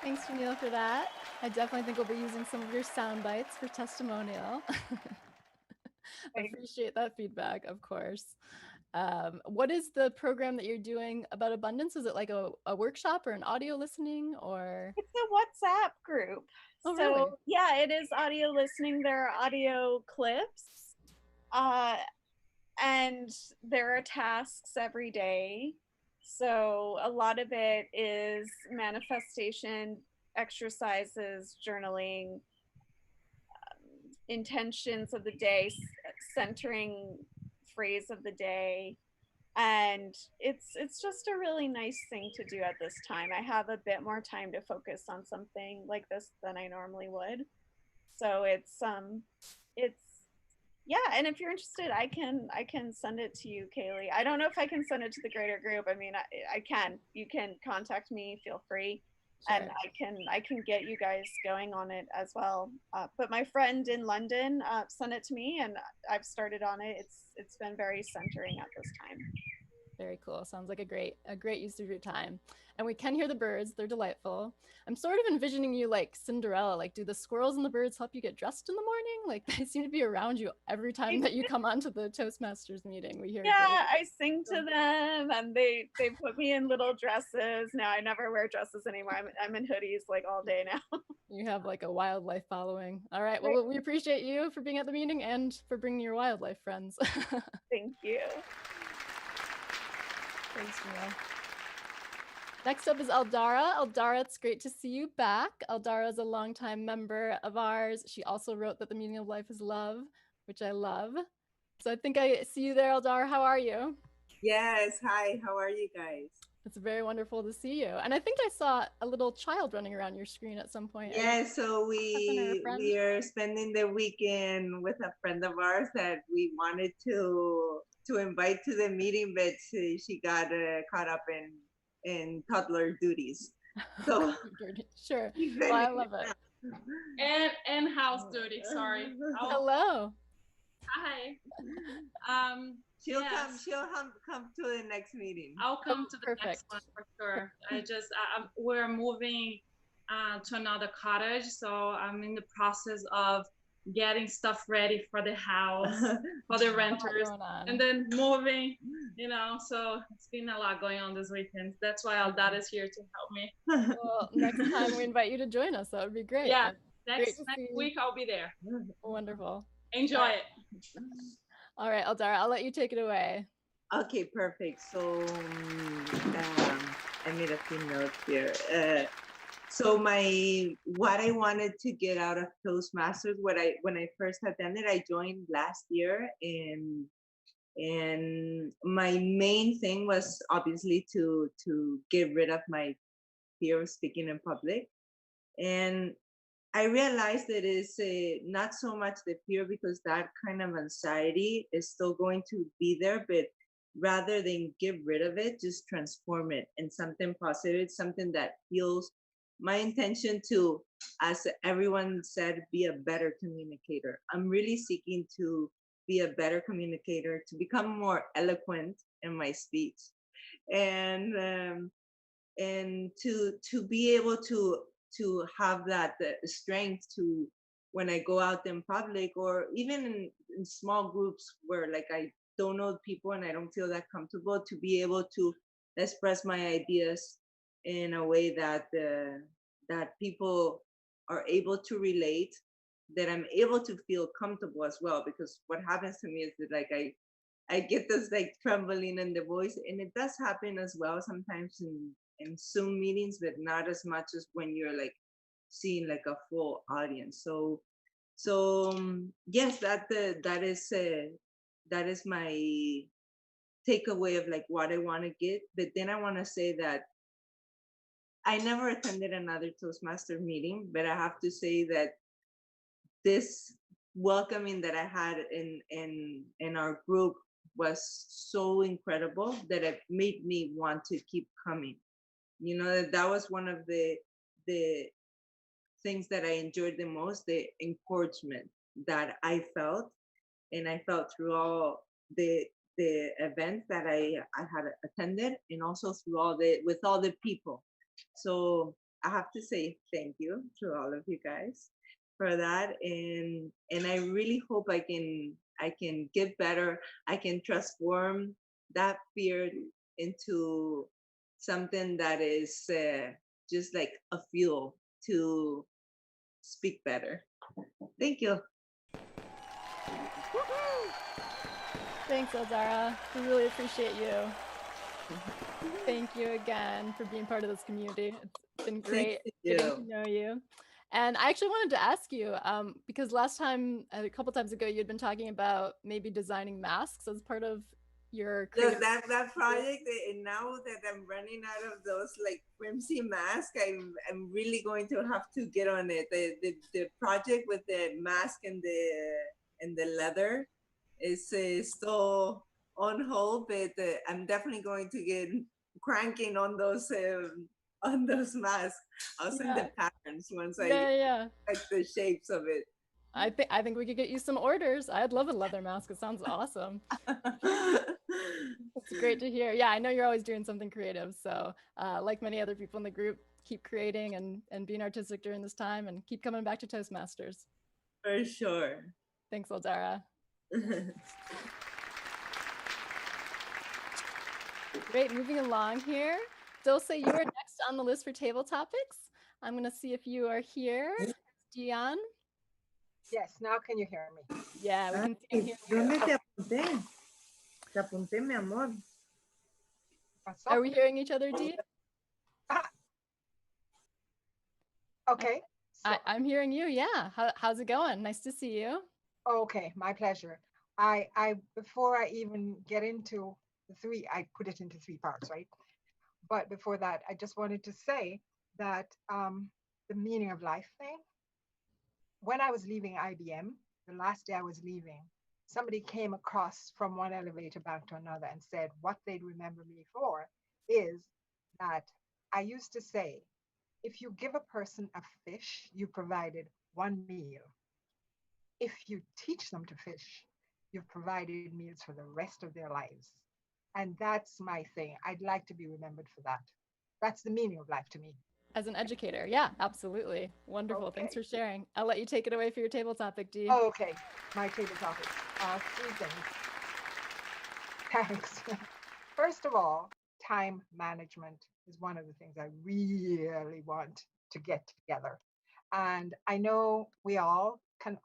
Thanks, Janelle, for that. I definitely think we'll be using some of your sound bites for testimonial. Appreciate that feedback, of course. What is the program that you're doing about abundance? Is it like a workshop or an audio listening, or? It's a WhatsApp group. Oh, so really? yeah, it is audio listening. There are audio clips, and there are tasks every day. So a lot of it is manifestation, exercises, journaling, intentions of the day, centering phrase of the day. And it's just a really nice thing to do at this time. I have a bit more time to focus on something like this than I normally would. So it's yeah, and if you're interested, I can send it to you, Kaylee. I don't know if I can send it to the greater group. I mean, I can. You can contact me, feel free. Sure. And I can get you guys going on it as well. But my friend in London sent it to me, and I've started on it. It's been very centering at this time. Very cool. Sounds like a great use of your time. And we can hear the birds. They're delightful. I'm sort of envisioning you like Cinderella. Like, do the squirrels and the birds help you get dressed in the morning? Like, they seem to be around you every time that you come onto the Toastmasters meeting. We hear. Yeah, I sing to them, and they put me in little dresses. Now I never wear dresses anymore. I'm in hoodies like all day now. You have like a wildlife following. All right. Well, we appreciate you for being at the meeting and for bringing your wildlife friends. Thank you. Thanks, Mia. Next up is Eldara. Eldara, it's great to see you back. Eldara is a longtime member of ours. She also wrote that the meaning of life is love, which I love. So I think I see you there, Eldara. How are you? Yes. Hi. How are you guys? It's very wonderful to see you. And I think I saw a little child running around your screen at some point. Yeah, so we are spending the weekend with a friend of ours that we wanted to invite to the meeting, but she got caught up in toddler duties. So sure. Well, I love it. And house duty. Sorry. Hello. Hi. She'll yes. come to the next meeting. I'll come to the next one for sure. We're moving to another cottage, so I'm in the process of getting stuff ready for the house, for the renters, and then moving, so it's been a lot going on this weekend. That's why Eldara is here to help me. Well, next time we invite you to join us. That would be great. Yeah, next week I'll be there. Wonderful. Enjoy it. All right, Eldara, I'll let you take it away. Okay, perfect. So I made a few notes here. So what I wanted to get out of Toastmasters, when I first attended, I joined last year, and my main thing was obviously to get rid of my fear of speaking in public. And I realized that it's not so much the fear, because that kind of anxiety is still going to be there, but rather than get rid of it, just transform it in something positive, something that feels my intention to, as everyone said, be a better communicator. I'm really seeking to be a better communicator, to become more eloquent in my speech, and to be able to have that strength to, when I go out in public, or even in small groups where like I don't know people and I don't feel that comfortable, to be able to express my ideas in a way that that people are able to relate, that I'm able to feel comfortable as well. Because what happens to me is that like I get this like trembling in the voice, and it does happen as well sometimes in Zoom meetings, but not as much as when you're like seeing like a full audience. So yes, that is my takeaway of like what I want to get. But then I want to say that I never attended another Toastmaster meeting, but I have to say that this welcoming that I had in our group was so incredible that it made me want to keep coming. You know, that was one of the things that I enjoyed the most, the encouragement that I felt, and I felt through all the events that I had attended, and also through all with all the people. So I have to say thank you to all of you guys for that, and I really hope I can get better. I can transform that fear into something that is just like a fuel to speak better. Thank you. Thanks, Eldara. We really appreciate you. Thank you again for being part of this community. It's been great getting to know you. And I actually wanted to ask you, because last time, a couple times ago, you had been talking about maybe designing masks as part of your Look, that project, and now that I'm running out of those like flimsy masks, I'm really going to have to get on it. The project with the mask and the leather is still on hold, but I'm definitely going to get cranking on those masks. I'll send the patterns once I like the shapes of it. I think we could get you some orders. I'd love a leather mask. It sounds awesome. It's great to hear. Yeah, I know you're always doing something creative. So like many other people in the group, keep creating and being artistic during this time, and keep coming back to Toastmasters. For sure. Thanks, Eldara. Great, moving along here. Dulce, you are next on the list for table topics. I'm going to see if you are here. Dion? Yes, now can you hear me? Yeah, we can hear you. ¿Dónde te apunté? Te apunté, mi amor. Are we hearing each other, Dee? Okay. I'm hearing you, yeah. How's it going? Nice to see you. Okay, my pleasure. I before I even get into the three, I put it into three parts, right? But before that, I just wanted to say that the meaning of life thing, when I was leaving IBM, the last day I was leaving, somebody came across from one elevator back to another and said what they'd remember me for is that I used to say, if you give a person a fish, you provided one meal. If you teach them to fish, you've provided meals for the rest of their lives. And that's my thing. I'd like to be remembered for that. That's the meaning of life to me. As an educator, yeah, absolutely. Wonderful. Okay. Thanks for sharing. I'll let you take it away for your table topic, Dee. Oh, okay. My table topic. Three things. Thanks. First of all, time management is one of the things I really want to get together. And I know we all can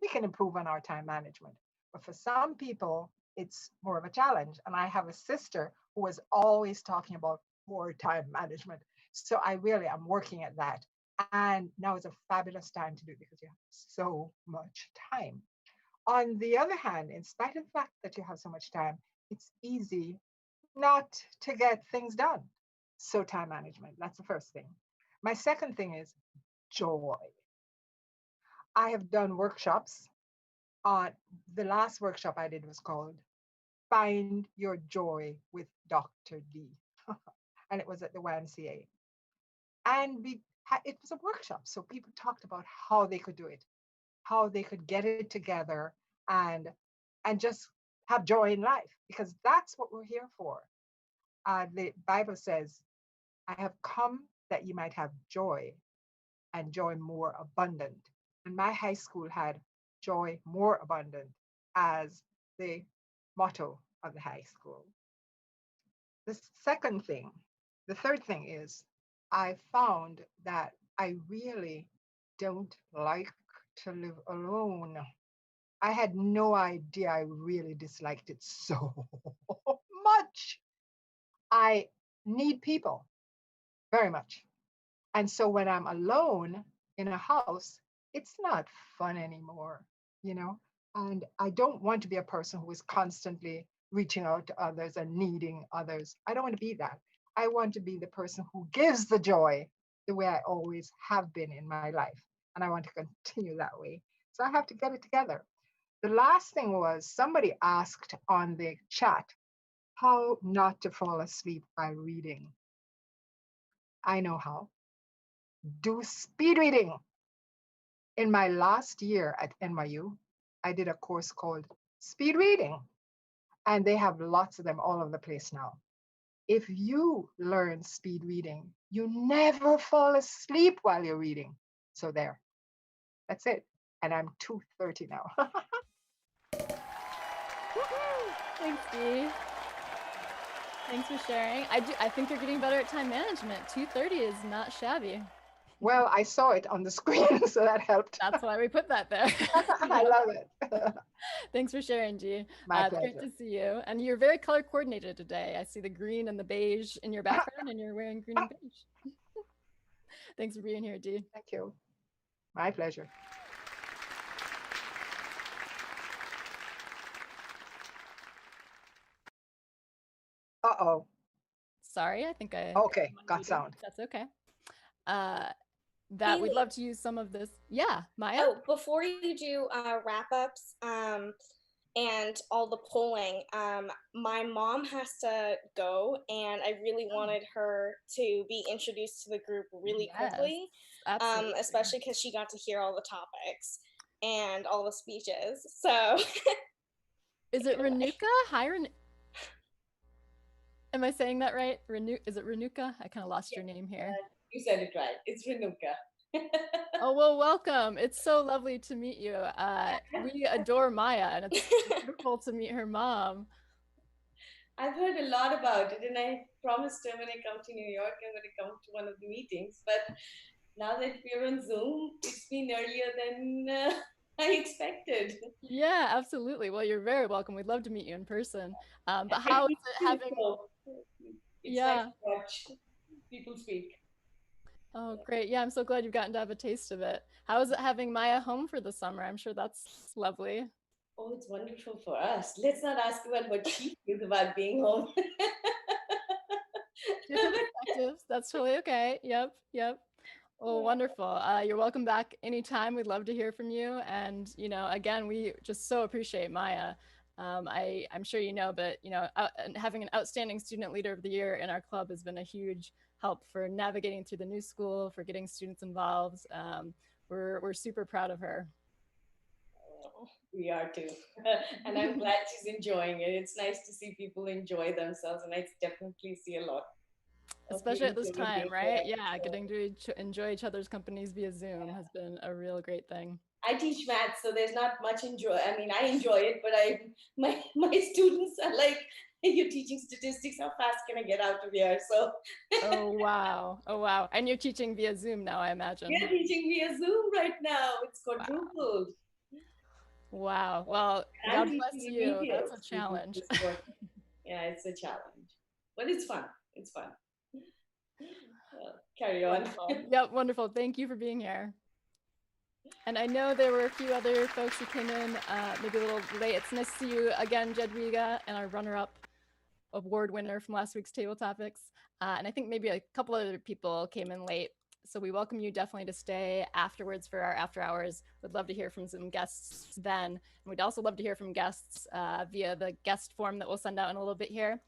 we can improve on our time management. But for some people, it's more of a challenge. And I have a sister who is always talking about more time management. So I'm working at that. And now is a fabulous time to do it because you have so much time. On the other hand, in spite of the fact that you have so much time, it's easy not to get things done. So time management, that's the first thing. My second thing is joy. I have done workshops. The last workshop I did was called Find Your Joy with Dr. D. And it was at the YMCA. And it was a workshop. So people talked about how they could do it, how they could get it together and just have joy in life, because that's what we're here for. The Bible says, I have come that you might have joy and joy more abundant. And my high school had joy more abundant as the motto of the high school. The third thing is I found that I really don't like to live alone. I had no idea I really disliked it so much. I need people very much. And so when I'm alone in a house, it's not fun anymore, you know? And I don't want to be a person who is constantly reaching out to others and needing others. I don't want to be that. I want to be the person who gives the joy the way I always have been in my life. And I want to continue that way. So I have to get it together. The last thing was somebody asked on the chat how not to fall asleep while reading. I know how. Do speed reading. In my last year at NYU, I did a course called Speed Reading, and they have lots of them all over the place now. If you learn speed reading, you never fall asleep while you're reading. So there, that's it. And I'm 2:30 now. Thanks, Dee. Thanks for sharing. I think you're getting better at time management. 2:30 is not shabby. Well, I saw it on the screen, so that helped. That's why we put that there. I love it. Thanks for sharing, G. My It's great pleasure. to see you. And you're very color coordinated today. I see the green and the beige in your background, and you're wearing green and beige. Thanks for being here, Dee. Thank you. My pleasure. Uh-oh. Sorry, I think I. Okay, got sound. That's okay. That we'd Haley. love to use some of this. Yeah, Maya. Oh, before you do wrap ups and all the polling, my mom has to go, and I really wanted her to be introduced to the group really Yes, quickly, absolutely. especially because she got to hear all the topics and all the speeches. So, Is it Renuka? Hi, Am I saying that right? Is it Renuka? I kind of lost your name here. You said it right. It's Renuka. Oh, well, welcome. It's so lovely to meet you. We adore Maya, and it's wonderful to meet her mom. I've heard a lot about it, and I promised her when I come to New York, I'm going to come to one of the meetings. But now that we're on Zoom, it's been earlier than I expected. Yeah, absolutely. Well, you're very welcome. We'd love to meet you in person. But how is it having? It's Yeah. nice to watch people speak. Oh, great. Yeah, I'm so glad you've gotten to have a taste of it. How is it having Maya home for the summer? I'm sure that's lovely. Oh, it's wonderful for us. Let's not ask about what she feels about being home. Different perspectives. That's totally okay. Yep, yep. Well, wonderful. You're welcome back anytime. We'd love to hear from you. And, you know, again, we just so appreciate Maya. I'm sure you know, but, you know, having an outstanding student leader of the year in our club has been a huge help for navigating through the new school, for getting students involved. We're super proud of her. We are too. And I'm glad she's enjoying it. It's nice to see people enjoy themselves, and I definitely see a lot. Especially at this time, right? Yeah, getting to enjoy each other's companies via Zoom has been a real great thing. I teach math, so there's not much enjoy. I mean, I enjoy it, but my students are like, hey, you're teaching statistics. How fast can I get out of here? So. Oh wow! Oh wow! And you're teaching via Zoom now, I imagine. We're teaching via Zoom right now. It's quadrupled. Wow. Well, God bless you. That's a challenge. Yeah, it's a challenge, but it's fun. It's fun. Carry on. Yep, wonderful. Thank you for being here. And I know there were a few other folks who came in maybe a little late. It's nice to see you again, Jadwiga, and our runner-up award winner from last week's Table Topics. And I think maybe a couple other people came in late. So we welcome you definitely to stay afterwards for our after hours. We'd love to hear from some guests then. And we'd also love to hear from guests via the guest form that we'll send out in a little bit here.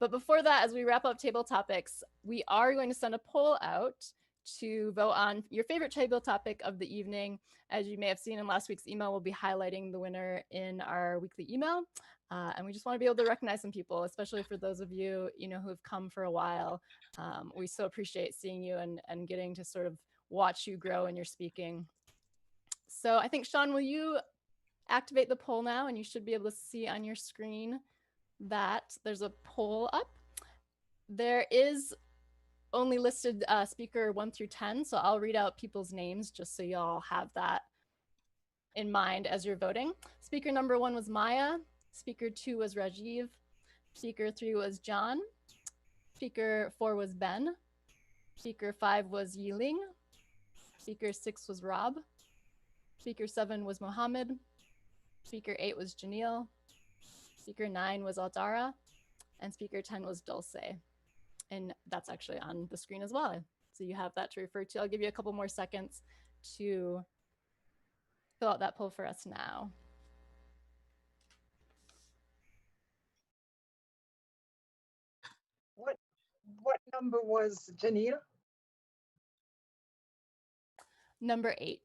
But before that, as we wrap up Table Topics, we are going to send a poll out to vote on your favorite table topic of the evening. As you may have seen in last week's email, we'll be highlighting the winner in our weekly email. And we just want to be able to recognize some people, especially for those of you, you know, who have come for a while. We so appreciate seeing you and getting to sort of watch you grow in your speaking. So I think, Sean, will you activate the poll now? And you should be able to see on your screen that there's a poll up. There is only listed speaker 1 through 10, so I'll read out people's names just so y'all have that in mind as you're voting. Speaker number 1 was Maya. Speaker 2 was Rajiv. Speaker 3 was John. Speaker 4 was Ben. Speaker 5 was Yiling. Speaker 6 was Rob. Speaker 7 was Mohammed. Speaker 8 was Janil. Speaker 9 was Aldara. And speaker 10 was Dulce. And that's actually on the screen as well. So you have that to refer to. I'll give you a couple more seconds to fill out that poll for us now. What number was Janita? Number 8.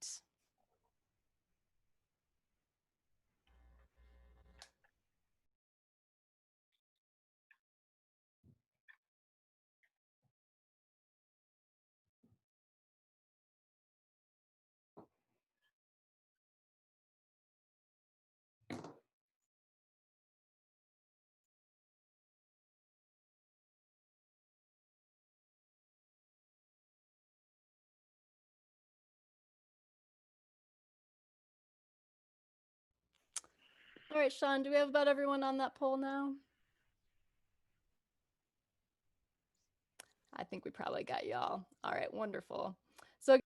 All right, Sean, do we have about everyone on that poll now? I think we probably got y'all. All right, wonderful. So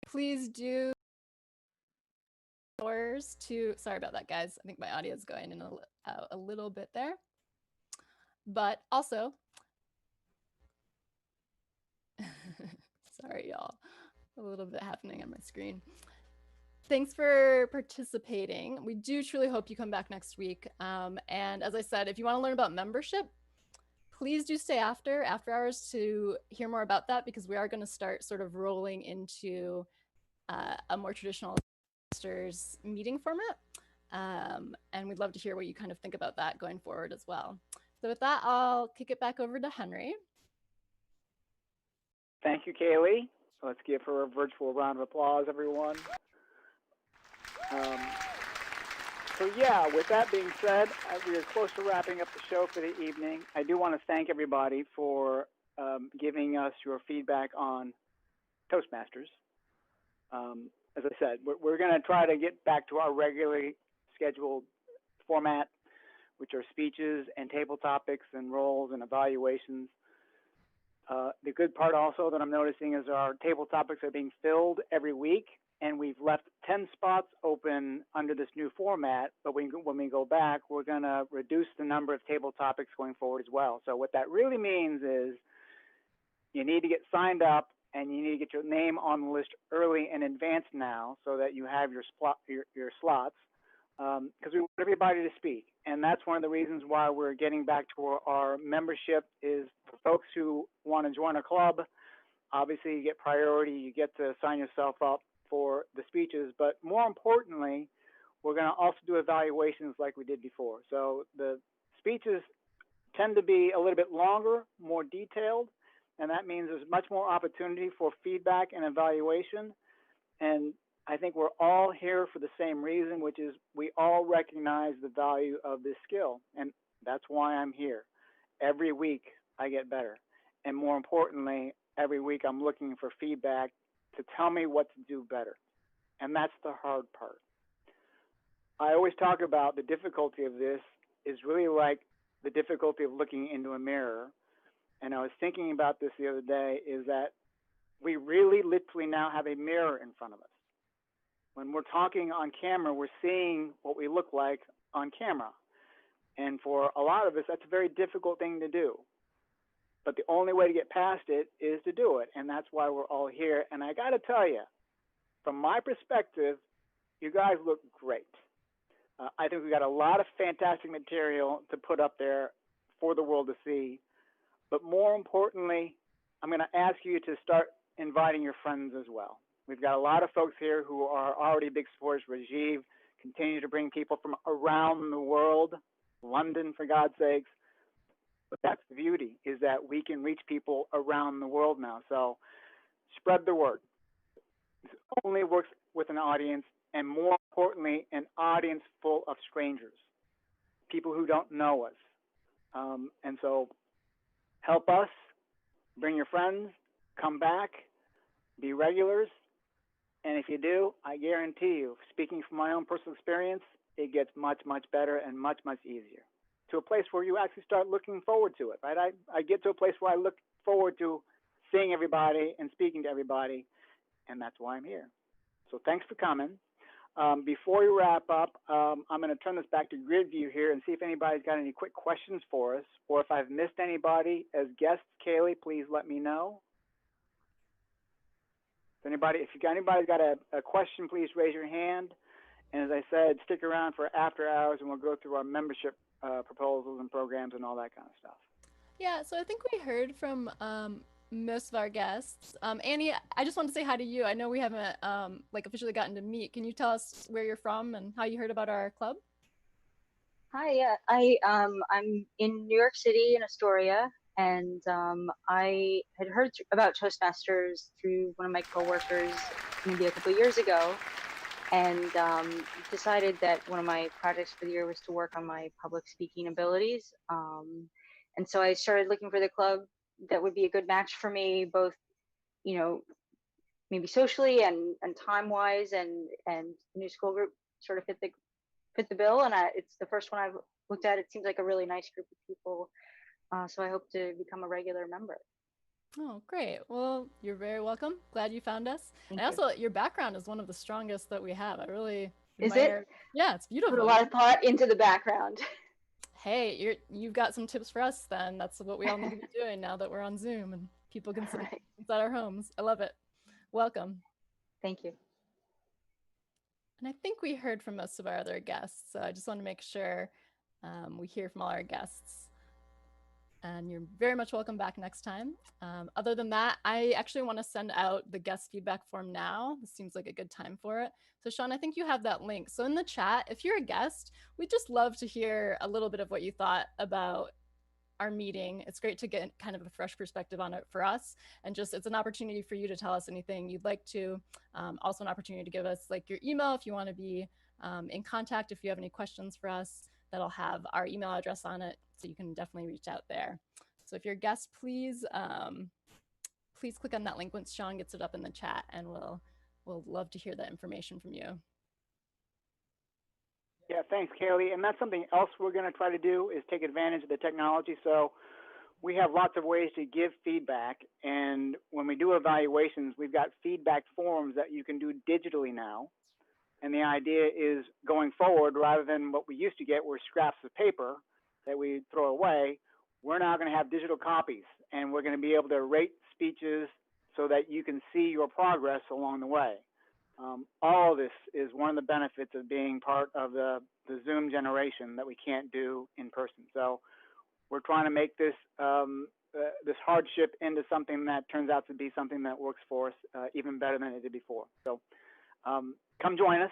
please do to, sorry about that, guys. I think my audio is going in a little bit there. But also, sorry, y'all, a little bit happening on my screen. Thanks for participating. We do truly hope you come back next week. And as I said, if you want to learn about membership, please do stay after hours to hear more about that, because we are going to start sort of rolling into a more traditional investors meeting format. And we'd love to hear what you kind of think about that going forward as well. So with that, I'll kick it back over to Henry. Thank you, Kaylee. Let's give her a virtual round of applause, everyone. So yeah, with that being said, we are close to wrapping up the show for the evening. I do want to thank everybody for giving us your feedback on Toastmasters. As I said, we're going to try to get back to our regularly scheduled format, which are speeches and table topics and roles and evaluations. The good part also that I'm noticing is our table topics are being filled every week, and we've left 10 spots open under this new format, but when we go back, we're going to reduce the number of table topics going forward as well. So what that really means is you need to get signed up, and you need to get your name on the list early in advance now so that you have your slots, because we want everybody to speak. And that's one of the reasons why we're getting back to our membership is for folks who want to join a club. Obviously, you get priority. You get to sign yourself up for the speeches. But more importantly, we're going to also do evaluations like we did before. So the speeches tend to be a little bit longer, more detailed, and that means there's much more opportunity for feedback and evaluation. And I think we're all here for the same reason, which is we all recognize the value of this skill. And that's why I'm here. Every week I get better. And more importantly, every week I'm looking for feedback to tell me what to do better. And that's the hard part. I always talk about the difficulty of this is really like the difficulty of looking into a mirror. And I was thinking about this the other day, is that we really literally now have a mirror in front of us. When we're talking on camera, we're seeing what we look like on camera. And for a lot of us, that's a very difficult thing to do. But the only way to get past it is to do it. And that's why we're all here. And I got to tell you, from my perspective, you guys look great. I think we got a lot of fantastic material to put up there for the world to see. But more importantly, I'm going to ask you to start inviting your friends as well. We've got a lot of folks here who are already big supporters. Rajiv continue to bring people from around the world, London for God's sakes. But that's the beauty, is that we can reach people around the world now. So spread the word. This only works with an audience, and more importantly, an audience full of strangers, people who don't know us. And so help us bring your friends, come back, be regulars. And if you do, I guarantee you, speaking from my own personal experience, it gets much, much better and much, much easier. To a place where you actually start looking forward to it, right? I get to a place where I look forward to seeing everybody and speaking to everybody, and that's why I'm here. So thanks for coming. Before we wrap up, I'm going to turn this back to Grid View here and see if anybody's got any quick questions for us, or if I've missed anybody as guests. Kaylee, please let me know. If anybody's got a question, please raise your hand. And as I said, stick around for after hours, and we'll go through our membership proposals and programs and all that kind of stuff. Yeah, so I think we heard from most of our guests. Annie, I just want to say hi to you. I know we haven't like officially gotten to meet. Can you tell us where you're from and how you heard about our club? Hi, yeah, I'm in New York City in Astoria, and I had heard about Toastmasters through one of my coworkers maybe a couple of years ago, and decided that one of my projects for the year was to work on my public speaking abilities. And so I started looking for the club that would be a good match for me, both, you know, maybe socially and time-wise, and the New School Group sort of fit the bill. And it's the first one I've looked at. It seems like a really nice group of people. So I hope to become a regular member. Oh, great. Well, you're very welcome. Glad you found us. Thank and also, your background is one of the strongest that we have. I really Is admire. it? Yeah, it's beautiful. Put a lot of thought into the background. Hey, you've got some tips for us then. That's what we all need to be doing now that we're on Zoom and people can sit inside our homes. I love it. Welcome. Thank you. And I think we heard from most of our other guests, so I just want to make sure we hear from all our guests. And you're very much welcome back next time. Other than that, I actually want to send out the guest feedback form now. This seems like a good time for it. So Sean, I think you have that link. So in the chat, if you're a guest, we'd just love to hear a little bit of what you thought about our meeting. It's great to get kind of a fresh perspective on it for us. And just, it's an opportunity for you to tell us anything you'd like to. Also an opportunity to give us like your email if you want to be in contact, if you have any questions for us. That'll have our email address on it, so you can definitely reach out there. So if you're a guest, please please click on that link once Sean gets it up in the chat, and we'll love to hear that information from you. Yeah, thanks, Kaylee. And that's something else we're going to try to do is take advantage of the technology. So we have lots of ways to give feedback. And when we do evaluations, we've got feedback forms that you can do digitally now. And the idea is going forward, rather than what we used to get were scraps of paper that we throw away, we're now going to have digital copies, and we're going to be able to rate speeches so that you can see your progress along the way. All of this is one of the benefits of being part of the Zoom generation that we can't do in person. So we're trying to make this this hardship into something that turns out to be something that works for us even better than it did before. So come join us.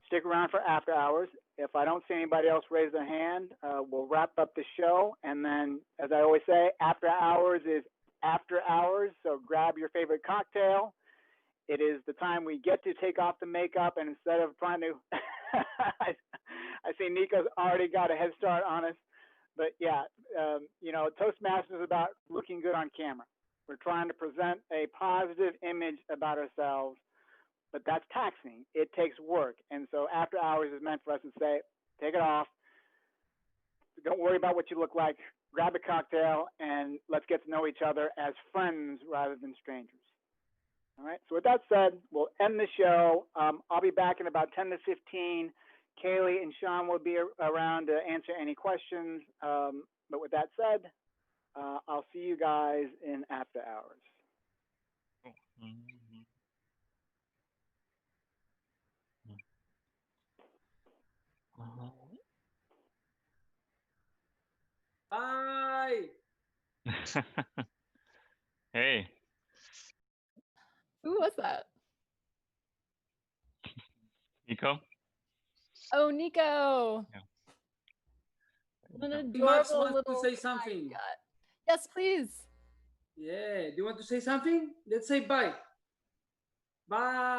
Stick around for after hours. If I don't see anybody else raise their hand, we'll wrap up the show. And then, as I always say, after hours is after hours. So grab your favorite cocktail. It is the time we get to take off the makeup, and instead of trying to, I see Nico's already got a head start on us. But yeah, you know, Toastmasters is about looking good on camera. We're trying to present a positive image about ourselves. But that's taxing. It takes work. And so after hours is meant for us to say, take it off. Don't worry about what you look like. Grab a cocktail and let's get to know each other as friends rather than strangers. All right. So with that said, we'll end the show. I'll be back in about 10 to 15. Kaylee and Sean will be around to answer any questions. But with that said, I'll see you guys in after hours. Bye. Hey. Who was that? Nico? Oh, Nico. Yeah. What an Max adorable wants little to say something. Yes, please. Yeah. Do you want to say something? Let's say bye. Bye.